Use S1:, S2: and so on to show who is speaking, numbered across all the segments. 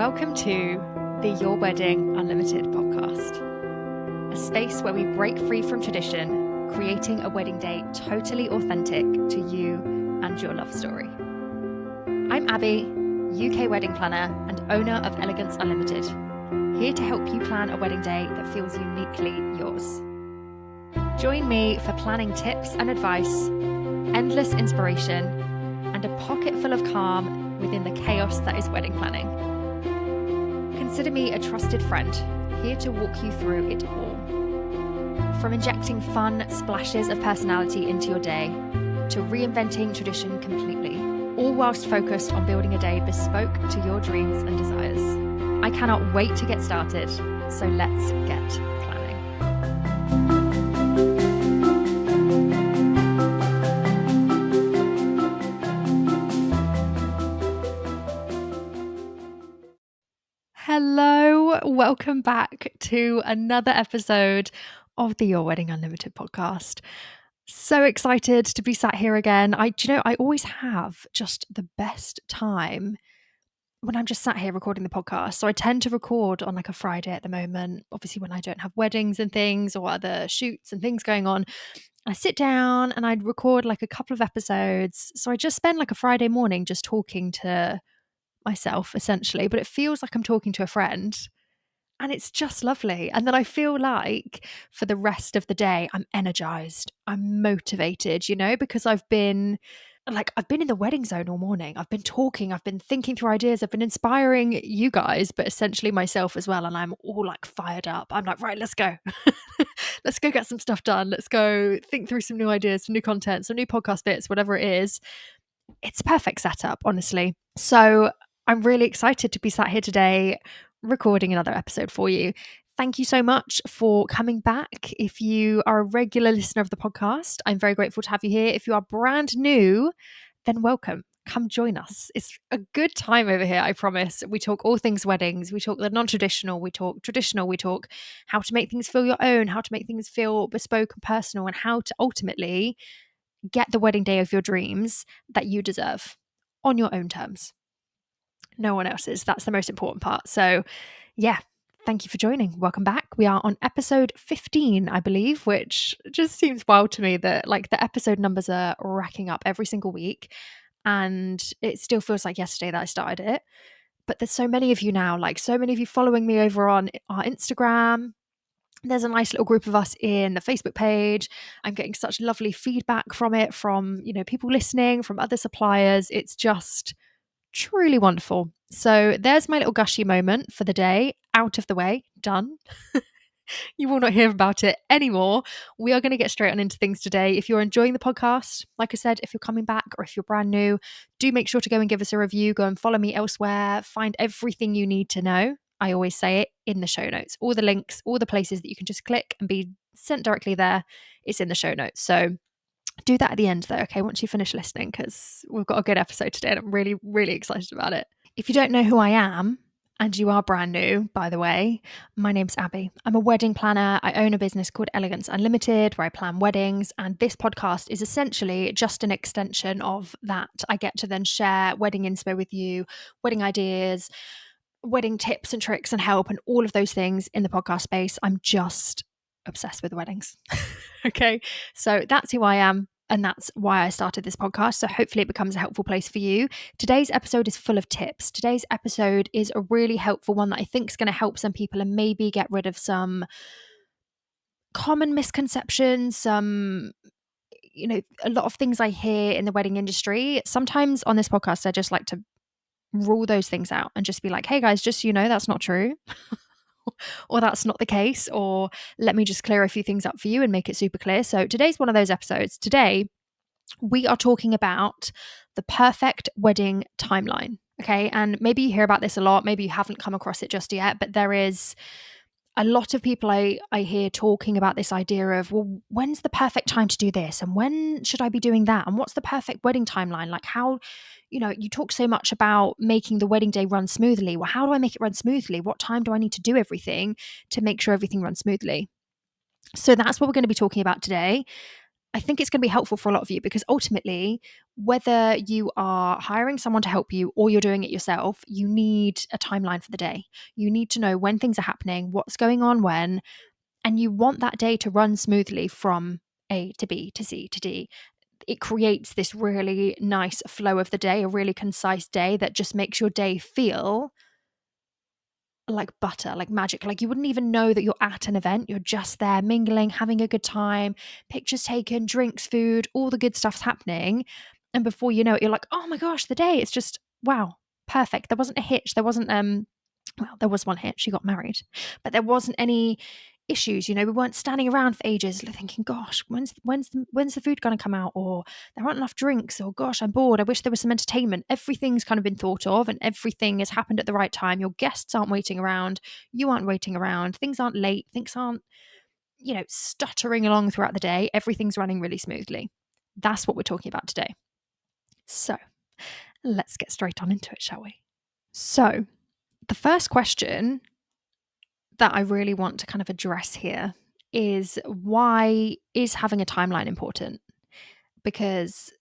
S1: Welcome to the Your Wedding Unlimited podcast, a space where we break free from tradition, creating a wedding day totally authentic to you and your love story. I'm Abby, UK wedding planner and owner of Elegance Unlimited, here to help you plan a wedding day that feels uniquely yours. Join me for planning tips and advice, endless inspiration, and a pocket full of calm within the chaos that is wedding planning. Consider me a trusted friend, here to walk you through it all. From injecting fun splashes of personality into your day, to reinventing tradition completely, all whilst focused on building a day bespoke to your dreams and desires. I cannot wait to get started, so let's get planning. Hello, welcome back to another episode of the Your Wedding Unlimited podcast. So excited to be sat here again. I always have just the best time when I'm just sat here recording the podcast. So I tend to record on like a Friday at the moment, obviously when I don't have weddings and things or other shoots and things going on. I sit down and I'd record like a couple of episodes. So I just spend like a Friday morning just talking to myself essentially, but it feels like I'm talking to a friend. And it's just lovely. And then I feel like for the rest of the day, I'm energized, I'm motivated, because I've been in the wedding zone all morning. I've been talking, I've been thinking through ideas, I've been inspiring you guys, but essentially myself as well. And I'm all like fired up. I'm like, right, let's go. Let's go get some stuff done. Let's go think through some new ideas, some new content, some new podcast bits, whatever it is. It's a perfect setup, honestly. So I'm really excited to be sat here today recording another episode for you. Thank you so much for coming back. If you are a regular listener of the podcast, I'm very grateful to have you here. If you are brand new, then welcome. Come join us. It's a good time over here, I promise. We talk all things weddings. We talk the non-traditional. We talk traditional. We talk how to make things feel your own, how to make things feel bespoke and personal, and how to ultimately get the wedding day of your dreams that you deserve on your own terms. No one else's. That's the most important part. So yeah, thank you for joining. Welcome back. We are on episode 15, I believe, which just seems wild to me that like the episode numbers are racking up every single week. And it still feels like yesterday that I started it. But there's so many of you now, like so many of you following me over on our Instagram. There's a nice little group of us in the Facebook page. I'm getting such lovely feedback from it, from, people listening, from other suppliers. It's just truly wonderful. So there's my little gushy moment for the day, out of the way, done. You will not hear about it anymore. We are going to get straight on into things today. If you're enjoying the podcast, like I said, if you're coming back or if you're brand new, do make sure to go and give us a review. Go and follow me elsewhere. Find everything you need to know. I always say it in the show notes. All the links, all the places that you can just click and be sent directly there. It's in the show notes. So do that at the end though, okay, once you finish listening, because we've got a good episode today and I'm really, really excited about it. If you don't know who I am, and you are brand new, by the way, my name's Abby. I'm a wedding planner. I own a business called Elegance Unlimited where I plan weddings. And this podcast is essentially just an extension of that. I get to then share wedding inspo with you, wedding ideas, wedding tips and tricks and help and all of those things in the podcast space. I'm just obsessed with weddings. Okay. So that's who I am. And that's why I started this podcast. So hopefully it becomes a helpful place for you. Today's episode is full of tips. Today's episode is a really helpful one that I think is going to help some people and maybe get rid of some common misconceptions, some, a lot of things I hear in the wedding industry. Sometimes on this podcast, I just like to rule those things out and just be like, hey guys, just so you know, that's not true. Or that's not the case, or let me just clear a few things up for you and make it super clear. So today's one of those episodes. Today, we are talking about the perfect wedding timeline. Okay. And maybe you hear about this a lot. Maybe you haven't come across it just yet, but there is a lot of people I hear talking about this idea of, well, when's the perfect time to do this? And when should I be doing that? And what's the perfect wedding timeline? Like how, you talk so much about making the wedding day run smoothly. Well, how do I make it run smoothly? What time do I need to do everything to make sure everything runs smoothly? So that's what we're going to be talking about today. I think it's going to be helpful for a lot of you because ultimately, whether you are hiring someone to help you or you're doing it yourself, you need a timeline for the day. You need to know when things are happening, what's going on when, and you want that day to run smoothly from A to B to C to D. It creates this really nice flow of the day, a really concise day that just makes your day feel like butter, like magic. Like you wouldn't even know that you're at an event. You're just there mingling, having a good time, pictures taken, drinks, food, all the good stuff's happening. And before you know it, you're like, oh my gosh, the day, it's just wow, perfect. There wasn't a hitch. There wasn't well, there was one hitch. She got married, but there wasn't any issues. We weren't standing around for ages thinking, gosh, when's the food going to come out, or there aren't enough drinks, or gosh, I'm bored, I wish there was some entertainment. Everything's kind of been thought of and everything has happened at the right time. Your guests aren't waiting around, you aren't waiting around, things aren't late, things aren't stuttering along throughout the day. Everything's running really smoothly. That's what we're talking about today. So let's get straight on into it, shall we? So the first question that I really want to kind of address here is, why is having a timeline important? Because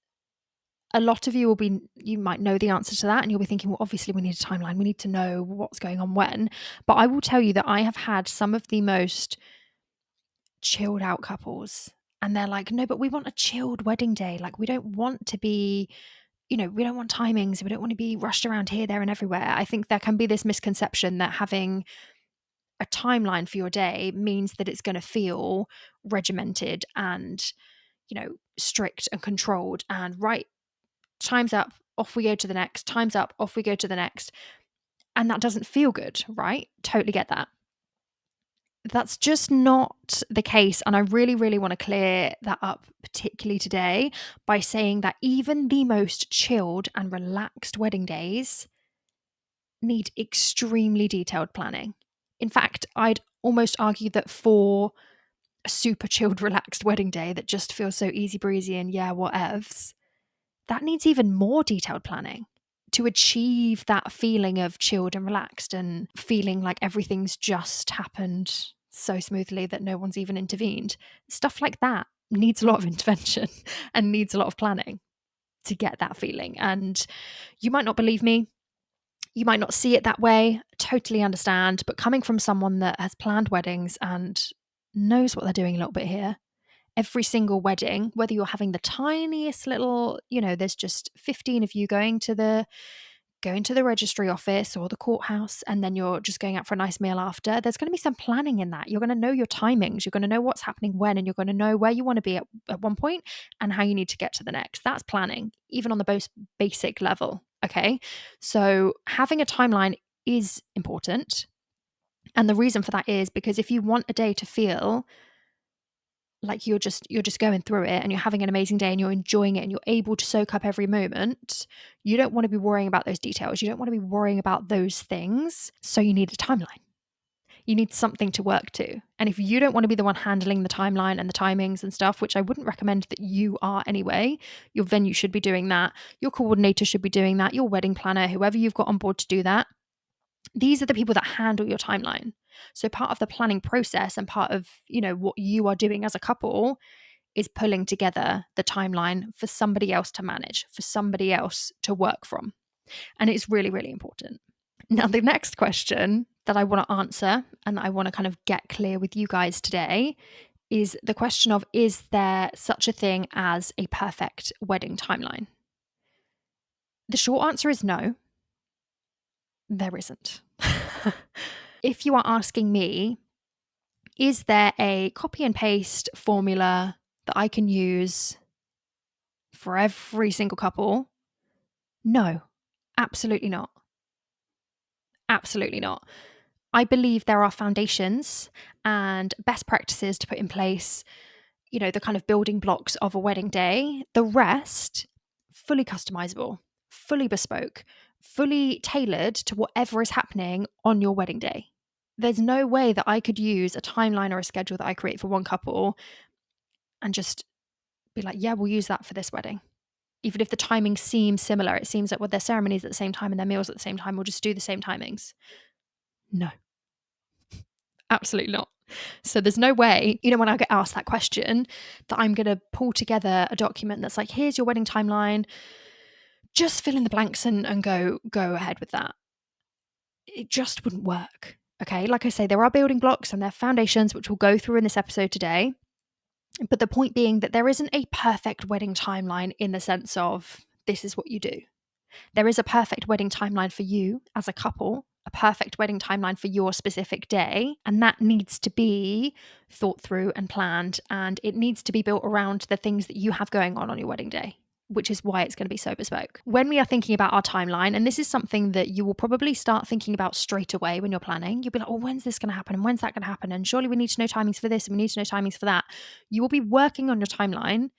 S1: a lot of you might know the answer to that, and you'll be thinking, well, obviously we need a timeline. We need to know what's going on when. But I will tell you that I have had some of the most chilled out couples, and they're like, no, but we want a chilled wedding day. Like, we don't want to be, we don't want timings. We don't want to be rushed around here, there, and everywhere. I think there can be this misconception that having a timeline for your day means that it's going to feel regimented and, strict and controlled, and right, time's up, off we go to the next, time's up, off we go to the next. And that doesn't feel good, right? Totally get that. That's just not the case. And I really, really want to clear that up, particularly today, by saying that even the most chilled and relaxed wedding days need extremely detailed planning. In fact, I'd almost argue that for a super chilled, relaxed wedding day that just feels so easy breezy and yeah, whatevs, that needs even more detailed planning to achieve that feeling of chilled and relaxed and feeling like everything's just happened so smoothly that no one's even intervened. Stuff like that needs a lot of intervention and needs a lot of planning to get that feeling. And you might not believe me. You might not see it that way. Totally understand. But coming from someone that has planned weddings and knows what they're doing a little bit here, every single wedding, whether you're having the tiniest little, there's just 15 of you going to the registry office or the courthouse, and then you're just going out for a nice meal after, there's going to be some planning in that. You're going to know your timings, you're going to know what's happening when, and you're going to know where you want to be at one point and how you need to get to the next. That's planning, even on the most basic level. Okay. So having a timeline is important. And the reason for that is because if you want a day to feel like you're just going through it and you're having an amazing day and you're enjoying it and you're able to soak up every moment, you don't want to be worrying about those details. You don't want to be worrying about those things. So you need a timeline. You need something to work to. And if you don't want to be the one handling the timeline and the timings and stuff, which I wouldn't recommend that you are anyway, your venue should be doing that. Your coordinator should be doing that. Your wedding planner, whoever you've got on board to do that. These are the people that handle your timeline. So part of the planning process and part of, what you are doing as a couple is pulling together the timeline for somebody else to manage, for somebody else to work from. And it's really, really important. Now, the next question that I want to answer and that I want to kind of get clear with you guys today is the question of, is there such a thing as a perfect wedding timeline? The short answer is no, there isn't. If you are asking me, is there a copy and paste formula that I can use for every single couple? No, absolutely not. Absolutely not. I believe there are foundations and best practices to put in place, the kind of building blocks of a wedding day. The rest, fully customizable, fully bespoke, fully tailored to whatever is happening on your wedding day. There's no way that I could use a timeline or a schedule that I create for one couple and just be like, yeah, we'll use that for this wedding. Even if the timing seems similar, it seems like their ceremonies at the same time and their meals at the same time, we'll just do the same timings. No, absolutely not. So there's no way, when I get asked that question, that I'm going to pull together a document that's like, here's your wedding timeline, just fill in the blanks and go ahead with that. It just wouldn't work. Okay. Like I say, there are building blocks and there are foundations, which we'll go through in this episode today. But the point being that there isn't a perfect wedding timeline in the sense of this is what you do. There is a perfect wedding timeline for you as a couple, a perfect wedding timeline for your specific day. And that needs to be thought through and planned. And it needs to be built around the things that you have going on your wedding day, which is why it's going to be so bespoke. When we are thinking about our timeline, and this is something that you will probably start thinking about straight away when you're planning, you'll be like, oh, when's this going to happen? And when's that going to happen? And surely we need to know timings for this and we need to know timings for that. You will be working on your timeline,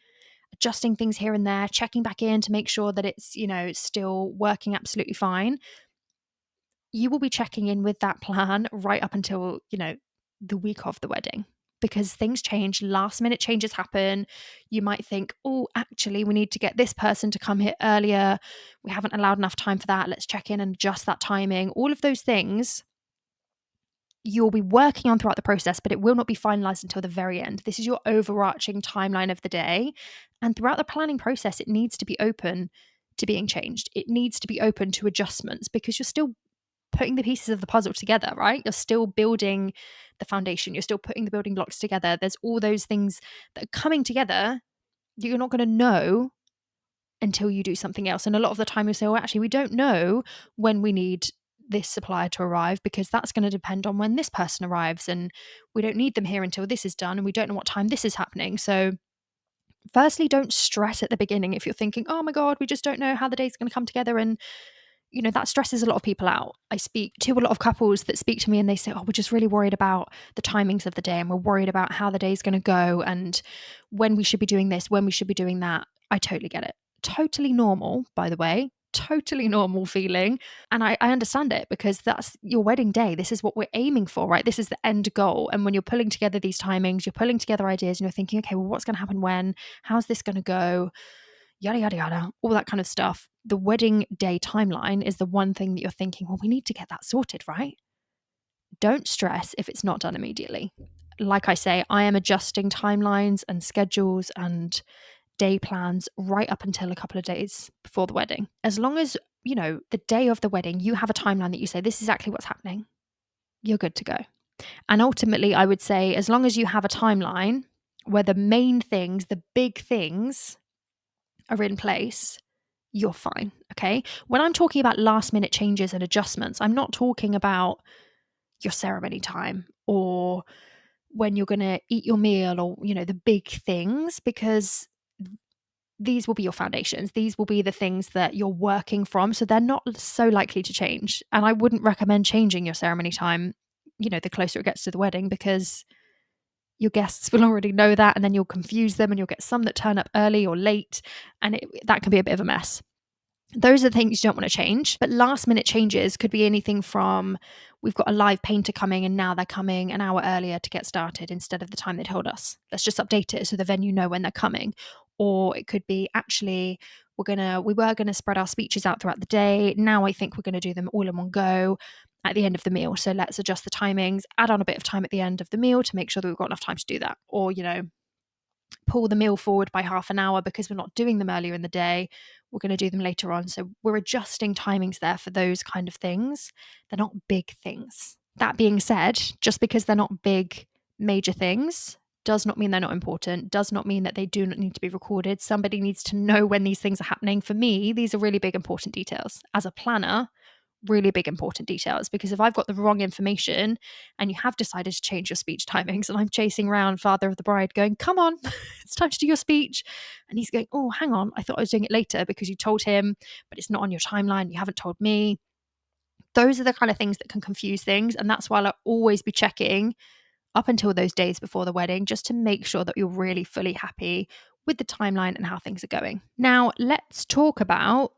S1: adjusting things here and there, checking back in to make sure that it's, still working absolutely fine. You will be checking in with that plan right up until, the week of the wedding, because things change, last minute changes happen. You might think, oh, actually, we need to get this person to come here earlier. We haven't allowed enough time for that. Let's check in and adjust that timing. All of those things you'll be working on throughout the process, but it will not be finalized until the very end. This is your overarching timeline of the day. And throughout the planning process, it needs to be open to being changed. It needs to be open to adjustments because you're still putting the pieces of the puzzle together, right? You're still building the foundation. You're still putting the building blocks together. There's all those things that are coming together that you're not going to know until you do something else. And a lot of the time you say, well, actually, we don't know when we need this supplier to arrive because that's going to depend on when this person arrives. And we don't need them here until this is done. And we don't know what time this is happening. So firstly, don't stress at the beginning if you're thinking, oh my God, we just don't know how the day's going to come together. And that stresses a lot of people out. I speak to a lot of couples that speak to me and they say, oh, we're just really worried about the timings of the day and we're worried about how the day's going to go and when we should be doing this, when we should be doing that. I totally get it. Totally normal, by the way. Totally normal feeling. And I understand it because that's your wedding day. This is what we're aiming for, right? This is the end goal. And when you're pulling together these timings, you're pulling together ideas and you're thinking, okay, well, what's going to happen when? How's this going to go? Yada, yada, yada, all that kind of stuff. The wedding day timeline is the one thing that you're thinking, well, we need to get that sorted, right? Don't stress if it's not done immediately. Like I say, I am adjusting timelines and schedules and day plans right up until a couple of days before the wedding. As long as, the day of the wedding, you have a timeline that you say, this is exactly what's happening, you're good to go. And ultimately, I would say, as long as you have a timeline where the main things, the big things are in place, you're fine. Okay. When I'm talking about last minute changes and adjustments, I'm not talking about your ceremony time or when you're going to eat your meal or, the big things, because these will be your foundations. These will be the things that you're working from. So they're not so likely to change. And I wouldn't recommend changing your ceremony time, the closer it gets to the wedding, because your guests will already know that and then you'll confuse them and you'll get some that turn up early or late and that can be a bit of a mess. Those are the things you don't want to change. But last minute changes could be anything from we've got a live painter coming and now they're coming an hour earlier to get started instead of the time they told us. Let's just update it so the venue know when they're coming. Or it could be actually we were gonna spread our speeches out throughout the day. Now I think we're gonna do them all in one go at the end of the meal. So let's adjust the timings, add on a bit of time at the end of the meal to make sure that we've got enough time to do that. Or, pull the meal forward by half an hour because we're not doing them earlier in the day. We're going to do them later on. So we're adjusting timings there for those kind of things. They're not big things. That being said, just because they're not big, major things does not mean they're not important, does not mean that they do not need to be recorded. Somebody needs to know when these things are happening. For me, these are really big, important details. As a planner, really big, important details, because if I've got the wrong information and you have decided to change your speech timings and I'm chasing around father of the bride going, come on, it's time to do your speech. And he's going, oh, hang on, I thought I was doing it later because you told him, but it's not on your timeline. You haven't told me. Those are the kind of things that can confuse things. And that's why I'll always be checking up until those days before the wedding, just to make sure that you're really fully happy with the timeline and how things are going. Now, let's talk about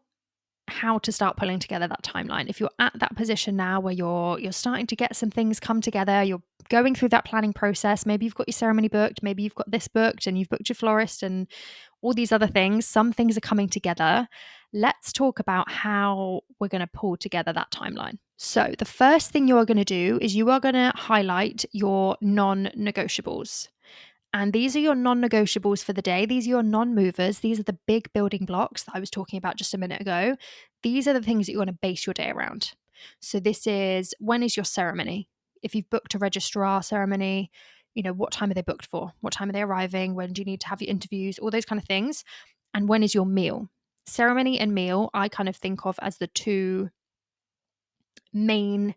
S1: how to start pulling together that timeline. If you're at that position now where you're starting to get some things come together, you're going through that planning process, maybe you've got your ceremony booked, maybe you've got this booked and you've booked your florist and all these other things, some things are coming together. Let's talk about how we're going to pull together that timeline. So, the first thing you are going to do is you are going to highlight your non negotiables. And these are your non negotiables for the day. These are your non movers. These are the big building blocks that I was talking about just a minute ago. These are the things that you want to base your day around. So, this is when is your ceremony? If you've booked a registrar ceremony, what time are they booked for? What time are they arriving? When do you need to have your interviews? All those kind of things. And when is your meal? Ceremony and meal, I kind of think of as the two main,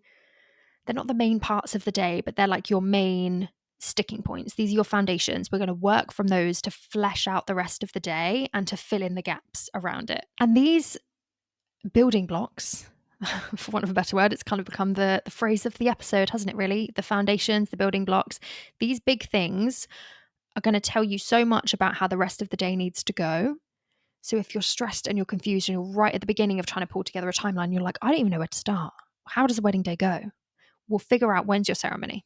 S1: they're not the main parts of the day, but they're like your main sticking points. These are your foundations. We're going to work from those to flesh out the rest of the day and to fill in the gaps around it. And these building blocks, for want of a better word, it's kind of become the phrase of the episode, hasn't it, really? The foundations, the building blocks. These big things are going to tell you so much about how the rest of the day needs to go. So if you're stressed and you're confused and you're right at the beginning of trying to pull together a timeline, you're like, I don't even know where to start. How does a wedding day go? We'll figure out when's your ceremony.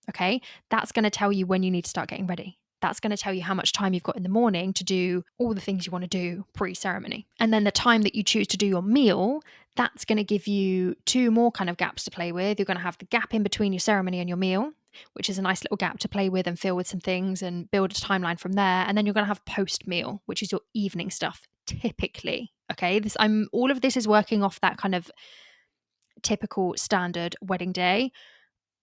S1: Okay. That's going to tell you when you need to start getting ready. That's going to tell you how much time you've got in the morning to do all the things you want to do pre-ceremony. And then the time that you choose to do your meal, that's going to give you two more kind of gaps to play with. You're going to have the gap in between your ceremony and your meal, which is a nice little gap to play with and fill with some things and build a timeline from there. And then you're going to have post-meal, which is your evening stuff, typically. Okay. All of this is working off that kind of typical standard wedding day.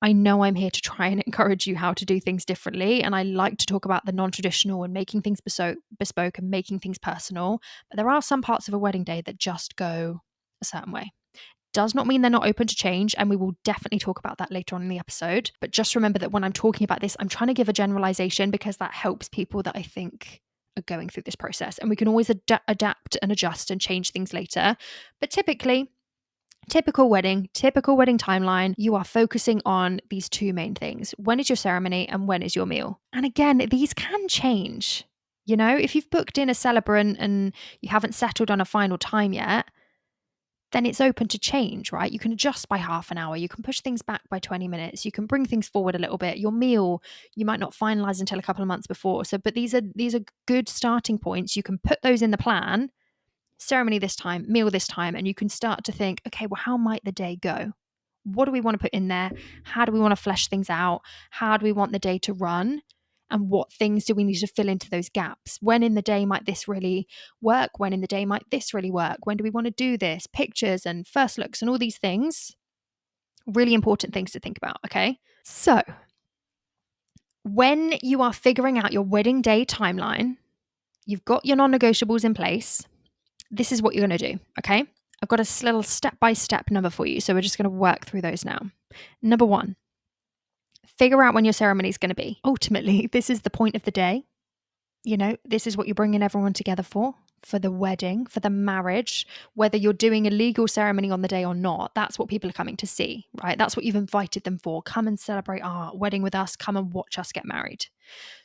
S1: I know I'm here to try and encourage you how to do things differently. And I like to talk about the non-traditional and making things bespoke and making things personal. But there are some parts of a wedding day that just go a certain way. Does not mean they're not open to change. And we will definitely talk about that later on in the episode. But just remember that when I'm talking about this, I'm trying to give a generalization because that helps people that I think are going through this process. And we can always adapt and adjust and change things later. But typical wedding timeline, you are focusing on these two main things. When is your ceremony and when is your meal? And again, these can change. If you've booked in a celebrant and you haven't settled on a final time yet, then it's open to change, right? You can adjust by half an hour. You can push things back by 20 minutes. You can bring things forward a little bit. Your meal, you might not finalize until a couple of months before. But these are good starting points. You can put those in the plan. Ceremony this time, meal this time, and you can start to think, okay, well, how might the day go? What do we want to put in there? How do we want to flesh things out? How do we want the day to run? And what things do we need to fill into those gaps? When in the day might this really work? When in the day might this really work? When do we want to do this? Pictures and first looks and all these things. Really important things to think about, okay? So, when you are figuring out your wedding day timeline, you've got your non-negotiables in place. This is what you're going to do, okay? I've got a little step-by-step number for you, so we're just going to work through those now. Number 1, figure out when your ceremony is going to be. Ultimately, this is the point of the day. This is what you're bringing everyone together for the wedding, for the marriage, whether you're doing a legal ceremony on the day or not. That's what people are coming to see, right? That's what you've invited them for. Come and celebrate our wedding with us. Come and watch us get married.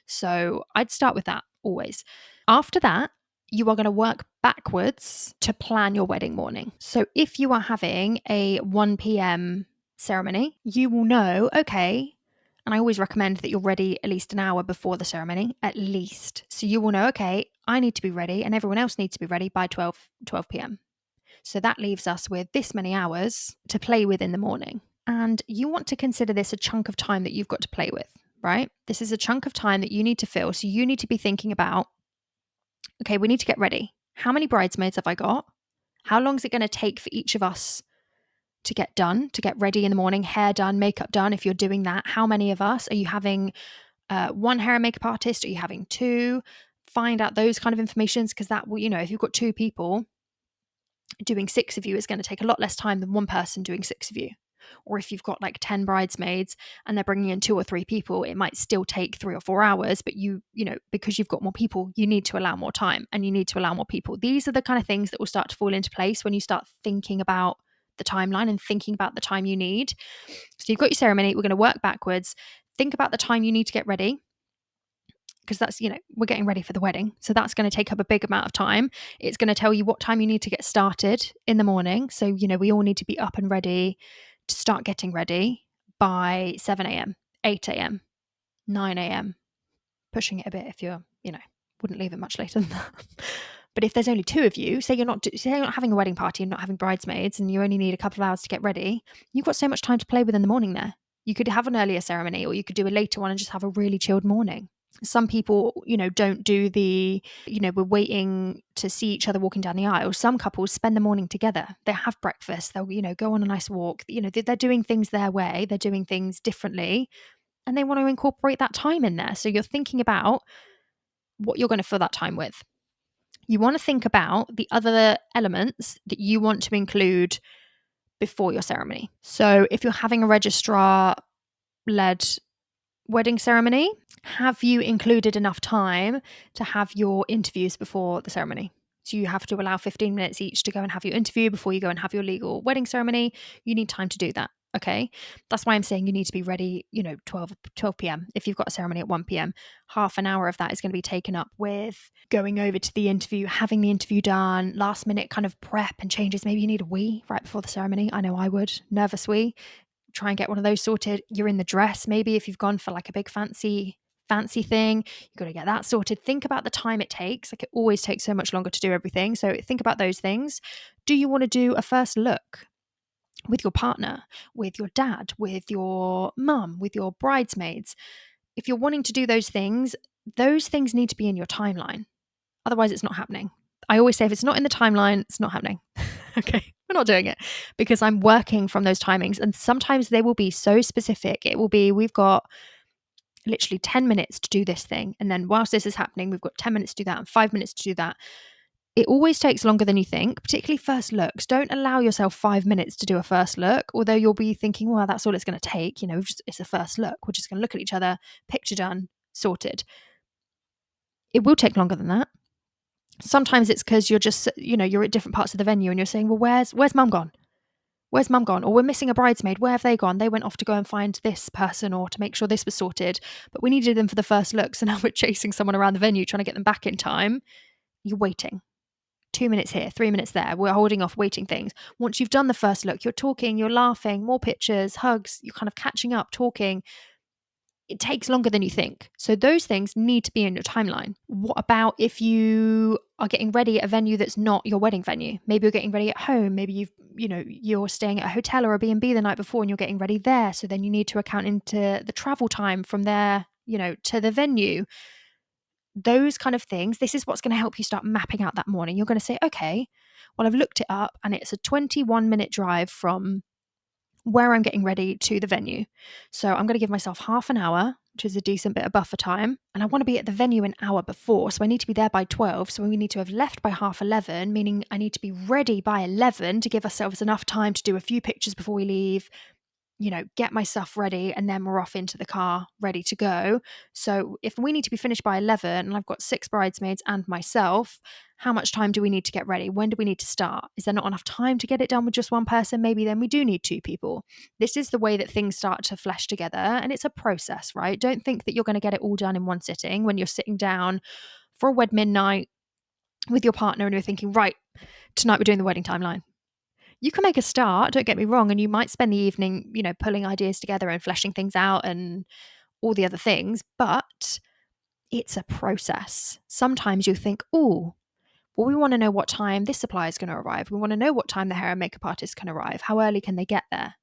S1: So I'd start with that always. After that, you are going to work backwards to plan your wedding morning. So if you are having a 1 p.m. ceremony, you will know, okay, and I always recommend that you're ready at least an hour before the ceremony, at least. So you will know, okay, I need to be ready and everyone else needs to be ready by 12 p.m. So that leaves us with this many hours to play with in the morning. And you want to consider this a chunk of time that you've got to play with, right? This is a chunk of time that you need to fill. So you need to be thinking about, okay, we need to get ready. How many bridesmaids have I got? How long is it going to take for each of us to get done, to get ready in the morning, hair done, makeup done? If you're doing that, how many of us? Are you having one hair and makeup artist? Are you having two? Find out those kind of informations, because that will, if you've got two people doing 6 of you, is going to take a lot less time than one person doing 6 of you. Or if you've got like 10 bridesmaids and they're bringing in 2 or 3 people, it might still take 3 or 4 hours, but because you've got more people, you need to allow more time and you need to allow more people. These are the kind of things that will start to fall into place when you start thinking about the timeline and thinking about the time you need. So you've got your ceremony, we're going to work backwards. Think about the time you need to get ready, because that's, we're getting ready for the wedding. So that's going to take up a big amount of time. It's going to tell you what time you need to get started in the morning. So, we all need to be up and ready to start getting ready by 7 a.m., 8 a.m., 9 a.m., pushing it a bit if you're, wouldn't leave it much later than that. But if there's only two of you, say you're not having a wedding party and not having bridesmaids and you only need a couple of hours to get ready, you've got so much time to play with in the morning there. You could have an earlier ceremony, or you could do a later one and just have a really chilled morning. Some people, don't do we're waiting to see each other walking down the aisle. Some couples spend the morning together. They have breakfast. They'll, go on a nice walk. They're doing things their way. They're doing things differently, and they want to incorporate that time in there. So you're thinking about what you're going to fill that time with. You want to think about the other elements that you want to include before your ceremony. So if you're having a registrar-led wedding ceremony, have you included enough time to have your interviews before the ceremony? So you have to allow 15 minutes each to go and have your interview before you go and have your legal wedding ceremony. You need time to do that. Okay. That's why I'm saying you need to be ready, 12 p.m. If you've got a ceremony at 1 p.m., half an hour of that is going to be taken up with going over to the interview, having the interview done, last minute kind of prep and changes. Maybe you need a wee right before the ceremony. I know I would. Nervous wee. Try and get one of those sorted. You're in the dress, maybe if you've gone for like a big fancy thing, you've got to get that sorted. Think about the time it takes. Like, it always takes so much longer to do everything. So think about those things. Do you want to do a first look with your partner, with your dad, with your mum, with your bridesmaids? If you're wanting to do those things need to be in your timeline. Otherwise, it's not happening. I always say if it's not in the timeline, it's not happening. Okay, we're not doing it, because I'm working from those timings. And sometimes they will be so specific. It will be, we've got literally 10 minutes to do this thing. And then whilst this is happening, we've got 10 minutes to do that and 5 minutes to do that. It always takes longer than you think, particularly first looks. Don't allow yourself 5 minutes to do a first look, although you'll be thinking, well, that's all it's going to take. It's a first look. We're just going to look at each other, picture done, sorted. It will take longer than that. Sometimes it's because you're just, you're at different parts of the venue and you're saying, well, where's mum gone? Where's mum gone? Or we're missing a bridesmaid. Where have they gone? They went off to go and find this person or to make sure this was sorted. But we needed them for the first look. So now we're chasing someone around the venue, trying to get them back in time. You're waiting. 2 minutes here, 3 minutes there. We're holding off, waiting things. Once you've done the first look, you're talking, you're laughing, more pictures, hugs, you're kind of catching up, talking. It takes longer than you think. So those things need to be in your timeline. What about if you are getting ready at a venue that's not your wedding venue? Maybe you're getting ready at home. Maybe you're staying at a hotel or a B&B the night before and you're getting ready there. So then you need to account into the travel time from there, to the venue. Those kind of things. This is what's going to help you start mapping out that morning. You're going to say, okay, well, I've looked it up and it's a 21-minute drive from where I'm getting ready to the venue. So I'm going to give myself half an hour, which is a decent bit of buffer time. And I want to be at the venue an hour before. So I need to be there by 12. So we need to have left by 11:30, meaning I need to be ready by 11 to give ourselves enough time to do a few pictures before we leave, get my stuff ready, and then we're off into the car ready to go. So if we need to be finished by 11 and I've got 6 bridesmaids and myself, how much time do we need to get ready? When do we need to start? Is there not enough time to get it done with just one person? Maybe then we do need 2 people. This is the way that things start to flesh together, and it's a process, right? Don't think that you're going to get it all done in one sitting when you're sitting down for a wed midnight with your partner and you're thinking, right, tonight we're doing the wedding timeline. You can make a start, don't get me wrong, and you might spend the evening, pulling ideas together and fleshing things out and all the other things, but it's a process. Sometimes you think, oh, well, we want to know what time this supplier is going to arrive. We want to know what time the hair and makeup artist can arrive. How early can they get there?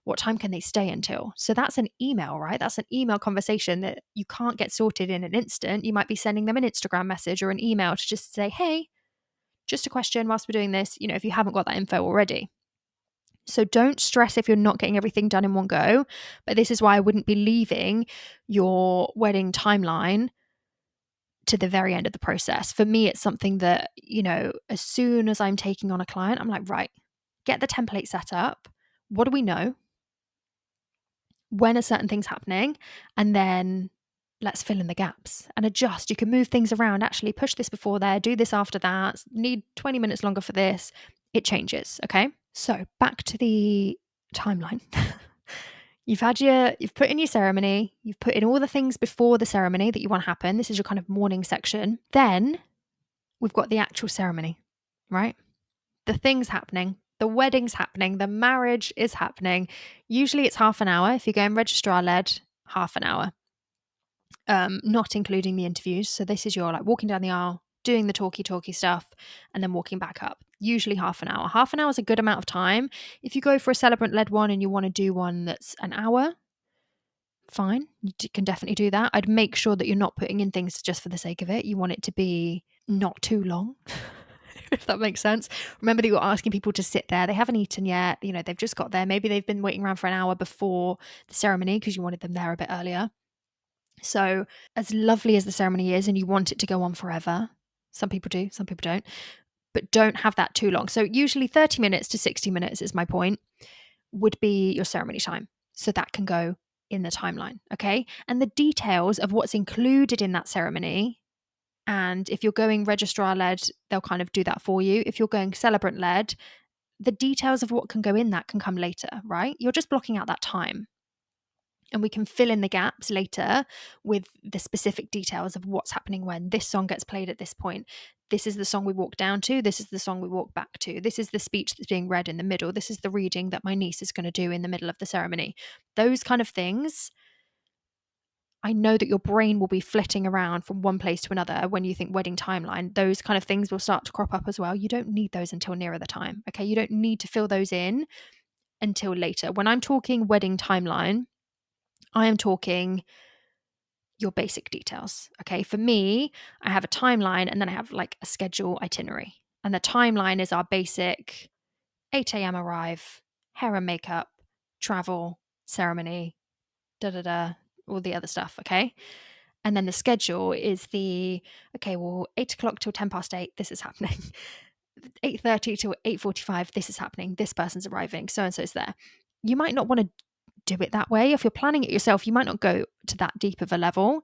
S1: What time can they stay until? So that's an email, right? That's an email conversation that you can't get sorted in an instant. You might be sending them an Instagram message or an email to just say, hey, just a question whilst we're doing this, if you haven't got that info already. So don't stress if you're not getting everything done in one go. But this is why I wouldn't be leaving your wedding timeline to the very end of the process. For me, it's something that, as soon as I'm taking on a client, I'm like, right, get the template set up. What do we know? When are certain things happening? And then let's fill in the gaps and adjust. You can move things around, actually push this before there, do this after that, need 20 minutes longer for this. It changes, okay? So back to the timeline. You've put in your ceremony, you've put in all the things before the ceremony that you want to happen. This is your kind of morning section. Then we've got the actual ceremony, right? The thing's happening, the wedding's happening, the marriage is happening. Usually it's half an hour. If you're going registrar-led, half an hour. Not including the interviews. So this is your like walking down the aisle, doing the talky stuff, and then walking back up. Usually half an hour. Half an hour is a good amount of time. If you go for a celebrant-led one and you want to do one that's an hour, fine. You can definitely do that. I'd make sure that you're not putting in things just for the sake of it. You want it to be not too long, if that makes sense. Remember that you're asking people to sit there. They haven't eaten yet. They've just got there. Maybe they've been waiting around for an hour before the ceremony because you wanted them there a bit earlier. So as lovely as the ceremony is and you want it to go on forever, some people do, some people don't, but don't have that too long. So usually 30 minutes to 60 minutes is my point, would be your ceremony time. So that can go in the timeline, okay? And the details of what's included in that ceremony, and if you're going registrar-led, they'll kind of do that for you. If you're going celebrant-led, the details of what can go in that can come later, right? You're just blocking out that time. And we can fill in the gaps later with the specific details of what's happening when this song gets played at this point. This is the song we walk down to. This is the song we walk back to. This is the speech that's being read in the middle. This is the reading that my niece is going to do in the middle of the ceremony. Those kind of things. I know that your brain will be flitting around from one place to another when you think wedding timeline. Those kind of things will start to crop up as well. You don't need those until nearer the time. Okay. You don't need to fill those in until later. When I'm talking wedding timeline, I am talking your basic details. Okay. For me, I have a timeline and then I have like a schedule itinerary. And the timeline is our basic 8 a.m. arrive, hair and makeup, travel, ceremony, all the other stuff. Okay. And then the schedule is okay, well, 8 o'clock till 10 past 8, this is happening. 8:30 to 8:45, this is happening. This person's arriving. So and so's there. You might not want to do it that way. If you're planning it yourself, you might not go to that deep of a level.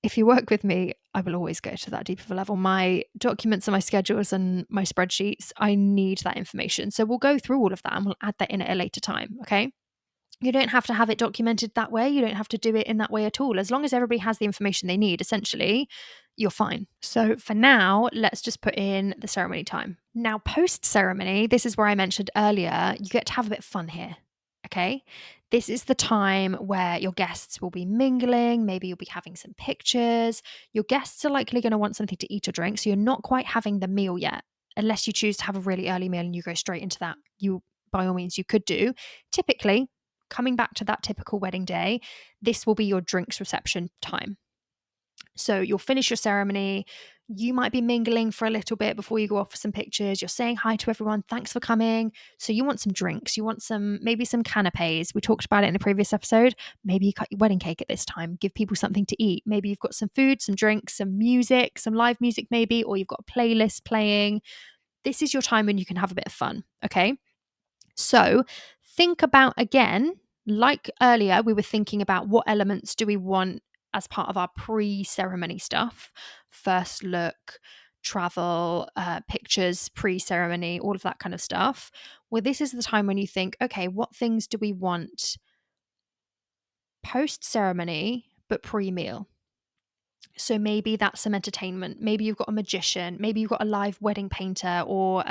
S1: If you work with me, I will always go to that deep of a level. My documents and my schedules and my spreadsheets, I need that information. So we'll go through all of that and we'll add that in at a later time. Okay. You don't have to have it documented that way. You don't have to do it in that way at all. As long as everybody has the information they need, essentially, you're fine. So for now, let's just put in the ceremony time. Now, post-ceremony, this is where I mentioned earlier, you get to have a bit of fun here. Okay. This is the time where your guests will be mingling. Maybe you'll be having some pictures. Your guests are likely going to want something to eat or drink. So you're not quite having the meal yet, unless you choose to have a really early meal and you go straight into that. By all means, you could do. Typically, coming back to that typical wedding day, this will be your drinks reception time. So you'll finish your ceremony. You might be mingling for a little bit before you go off for some pictures. You're saying hi to everyone. Thanks for coming. So you want some drinks. You want maybe some canapes. We talked about it in a previous episode. Maybe you cut your wedding cake at this time. Give people something to eat. Maybe you've got some food, some drinks, some music, some live music maybe, or you've got a playlist playing. This is your time when you can have a bit of fun. Okay. So think about, again, like earlier, we were thinking about what elements do we want as part of our pre-ceremony stuff. First look, travel, pictures, pre-ceremony, all of that kind of stuff. Well, this is the time when you think, okay, what things do we want post-ceremony but pre-meal? So maybe that's some entertainment. Maybe you've got a magician. Maybe you've got a live wedding painter or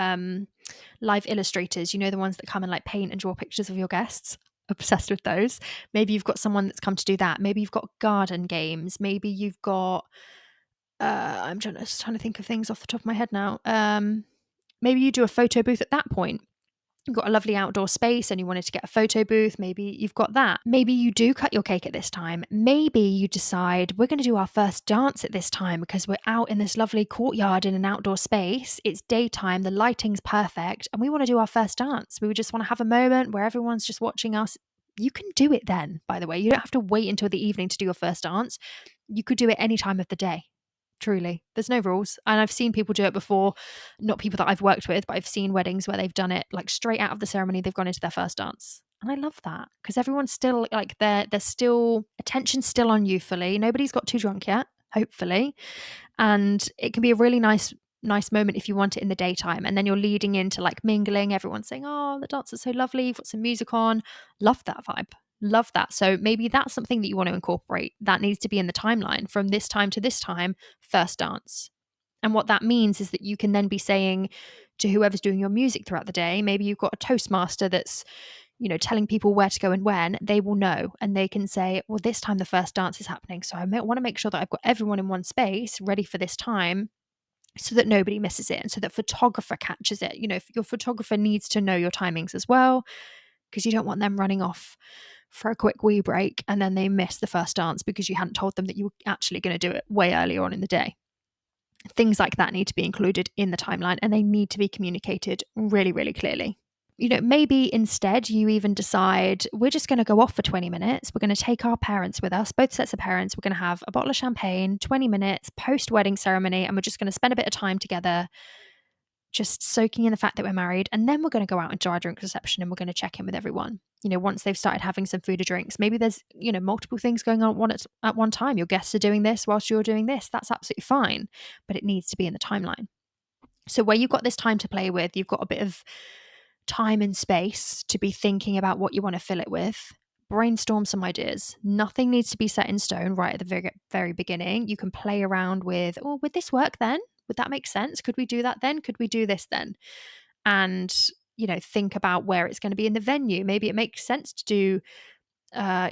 S1: live illustrators. You know, the ones that come and like paint and draw pictures of your guests. Obsessed with those. Maybe you've got someone that's come to do that. Maybe you've got garden games. Maybe you've got I'm just trying to think of things off the top of my head now. Maybe you do a photo booth at that point. You've got a lovely outdoor space and you wanted to get a photo booth. Maybe you've got that. Maybe you do cut your cake at this time. Maybe you decide we're going to do our first dance at this time because we're out in this lovely courtyard in an outdoor space. It's daytime, the lighting's perfect, and we want to do our first dance. We just want to have a moment where everyone's just watching us. You can do it then, by the way. You don't have to wait until the evening to do your first dance. You could do it any time of the day. Truly, there's no rules. And I've seen people do it before, not people that I've worked with, but I've seen weddings where they've done it like straight out of the ceremony. They've gone into their first dance. And I love that because everyone's still like there's still attention's still on you fully. Nobody's got too drunk yet, hopefully. And it can be a really nice moment if you want it in the daytime. And then you're leading into like mingling, everyone's saying, oh, the dance is so lovely. You've got some music on. Love that vibe. Love that. So maybe that's something that you want to incorporate. That needs to be in the timeline from this time to this time, first dance. And what that means is that you can then be saying to whoever's doing your music throughout the day, maybe you've got a Toastmaster that's, telling people where to go and when, they will know and they can say, well, this time the first dance is happening. So I want to make sure that I've got everyone in one space ready for this time. so that nobody misses it and so that photographer catches it. If your photographer needs to know your timings as well, because you don't want them running off for a quick wee break and then they miss the first dance because you hadn't told them that you were actually going to do it way earlier on in the day. Things like that need to be included in the timeline, and they need to be communicated really, really clearly. Maybe instead you even decide we're just going to go off for 20 minutes. We're going to take our parents with us, both sets of parents. We're going to have a bottle of champagne, 20 minutes post-wedding ceremony, and we're just going to spend a bit of time together, just soaking in the fact that we're married. And then we're going to go out and do our drink reception and we're going to check in with everyone. Once they've started having some food or drinks, maybe there's, multiple things going on at one time. Your guests are doing this whilst you're doing this. That's absolutely fine, but it needs to be in the timeline. So where you've got this time to play with, you've got a bit of time and space to be thinking about what you want to fill it with. Brainstorm some ideas. Nothing needs to be set in stone right at the very, very beginning. You can play around with, would this work then? Would that make sense? Could we do that then? Could we do this then? And, think about where it's going to be in the venue. Maybe it makes sense to do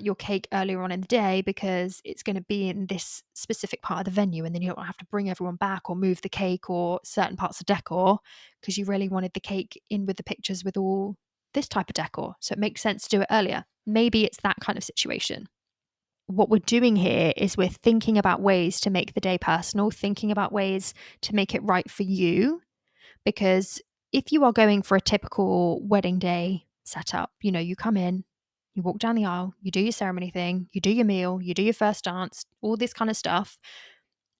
S1: your cake earlier on in the day because it's going to be in this specific part of the venue, and then you don't have to bring everyone back or move the cake or certain parts of decor because you really wanted the cake in with the pictures with all this type of decor. So it makes sense to do it earlier. Maybe it's that kind of situation. What we're doing here is we're thinking about ways to make the day personal, thinking about ways to make it right for you. Because if you are going for a typical wedding day setup, you come in, you walk down the aisle, you do your ceremony thing, you do your meal, you do your first dance, all this kind of stuff.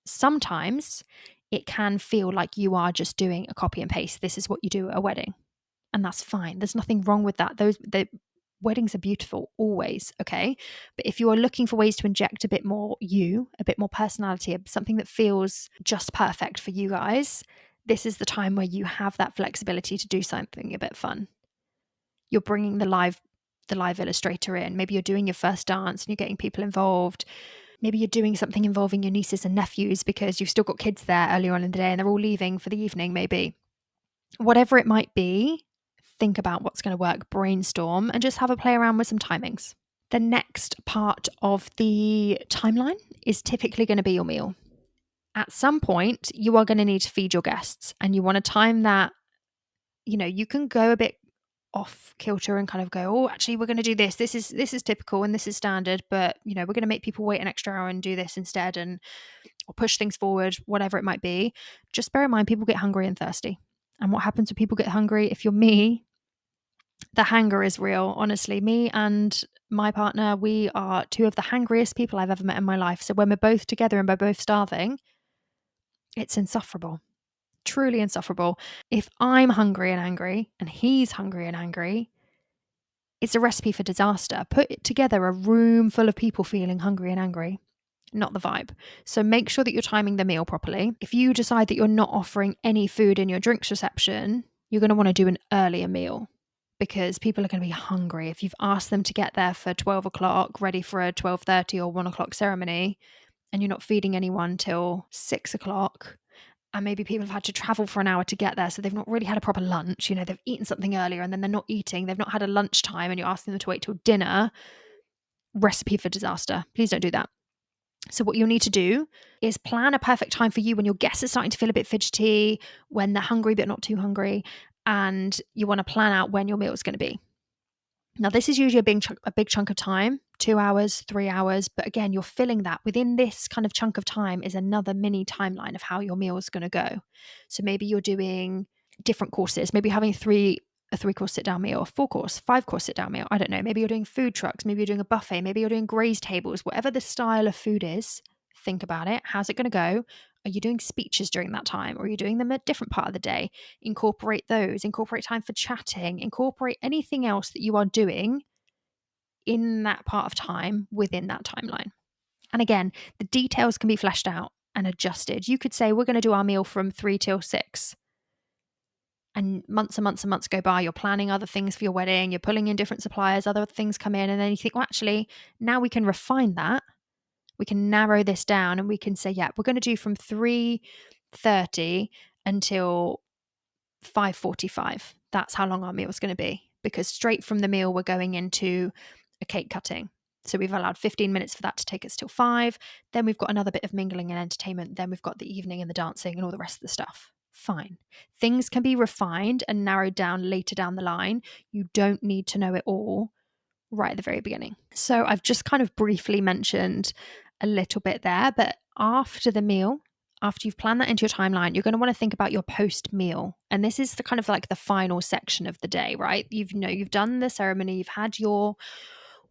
S1: Sometimes it can feel like you are just doing a copy and paste. This is what you do at a wedding. And that's fine. There's nothing wrong with that. The weddings are beautiful always, okay? But if you are looking for ways to inject a bit more a bit more personality, something that feels just perfect for you guys, this is the time where you have that flexibility to do something a bit fun. You're bringing the live illustrator in. Maybe you're doing your first dance and you're getting people involved. Maybe you're doing something involving your nieces and nephews because you've still got kids there earlier on in the day and they're all leaving for the evening maybe. Whatever it might be, think about what's going to work, brainstorm, and just have a play around with some timings. The next part of the timeline is typically going to be your meal. At some point, you are going to need to feed your guests, and you want to time that. You can go a bit off kilter and kind of go, actually, we're going to do this. This is typical and this is standard, but we're going to make people wait an extra hour and do this instead, or push things forward, whatever it might be. Just bear in mind, people get hungry and thirsty. And what happens when people get hungry? If you're me, the hanger is real. Honestly, me and my partner, we are two of the hangriest people I've ever met in my life. So when we're both together and we're both starving, it's insufferable. Truly insufferable. If I'm hungry and angry and he's hungry and angry, it's a recipe for disaster. Put together a room full of people feeling hungry and angry. Not the vibe. So make sure that you're timing the meal properly. If you decide that you're not offering any food in your drinks reception, you're going to want to do an earlier meal because people are going to be hungry. If you've asked them to get there for 12 o'clock, ready for a 12:30 or 1 o'clock ceremony, and you're not feeding anyone till 6 o'clock, and maybe people have had to travel for an hour to get there, so they've not really had a proper lunch. They've eaten something earlier and then they're not eating. They've not had a lunchtime and you're asking them to wait till dinner. Recipe for disaster. Please don't do that. So what you'll need to do is plan a perfect time for you when your guests are starting to feel a bit fidgety, when they're hungry but not too hungry, and you want to plan out when your meal is going to be. Now, this is usually a big chunk of time, 2 hours, 3 hours, but again, you're filling that. Within this kind of chunk of time is another mini timeline of how your meal is going to go. So maybe you're doing different courses. Maybe you're having a 3-course sit-down meal, a 4-course, 5-course sit-down meal. I don't know. Maybe you're doing food trucks. Maybe you're doing a buffet. Maybe you're doing graze tables. Whatever the style of food is, think about it. How's it going to go? Are you doing speeches during that time, or are you doing them at a different part of the day? Incorporate those. Incorporate time for chatting. Incorporate anything else that you are doing in that part of time within that timeline. And again, the details can be fleshed out and adjusted. You could say, we're going to do our meal from 3 till 6. And months and months and months go by, you're planning other things for your wedding, you're pulling in different suppliers, other things come in, and then you think, well, actually, now we can refine that. We can narrow this down and we can say, yeah, we're going to do from 3:30 until 5:45. That's how long our meal is going to be, because straight from the meal, we're going into a cake cutting. So we've allowed 15 minutes for that to take us till 5. Then we've got another bit of mingling and entertainment. Then we've got the evening and the dancing and all the rest of the stuff. Fine. Things can be refined and narrowed down later down the line. You don't need to know it all right at the very beginning. So I've just kind of briefly mentioned a little bit there, but after the meal, after you've planned that into your timeline, you're going to want to think about your post meal. And this is the kind of like the final section of the day, right? You've done the ceremony, you've had your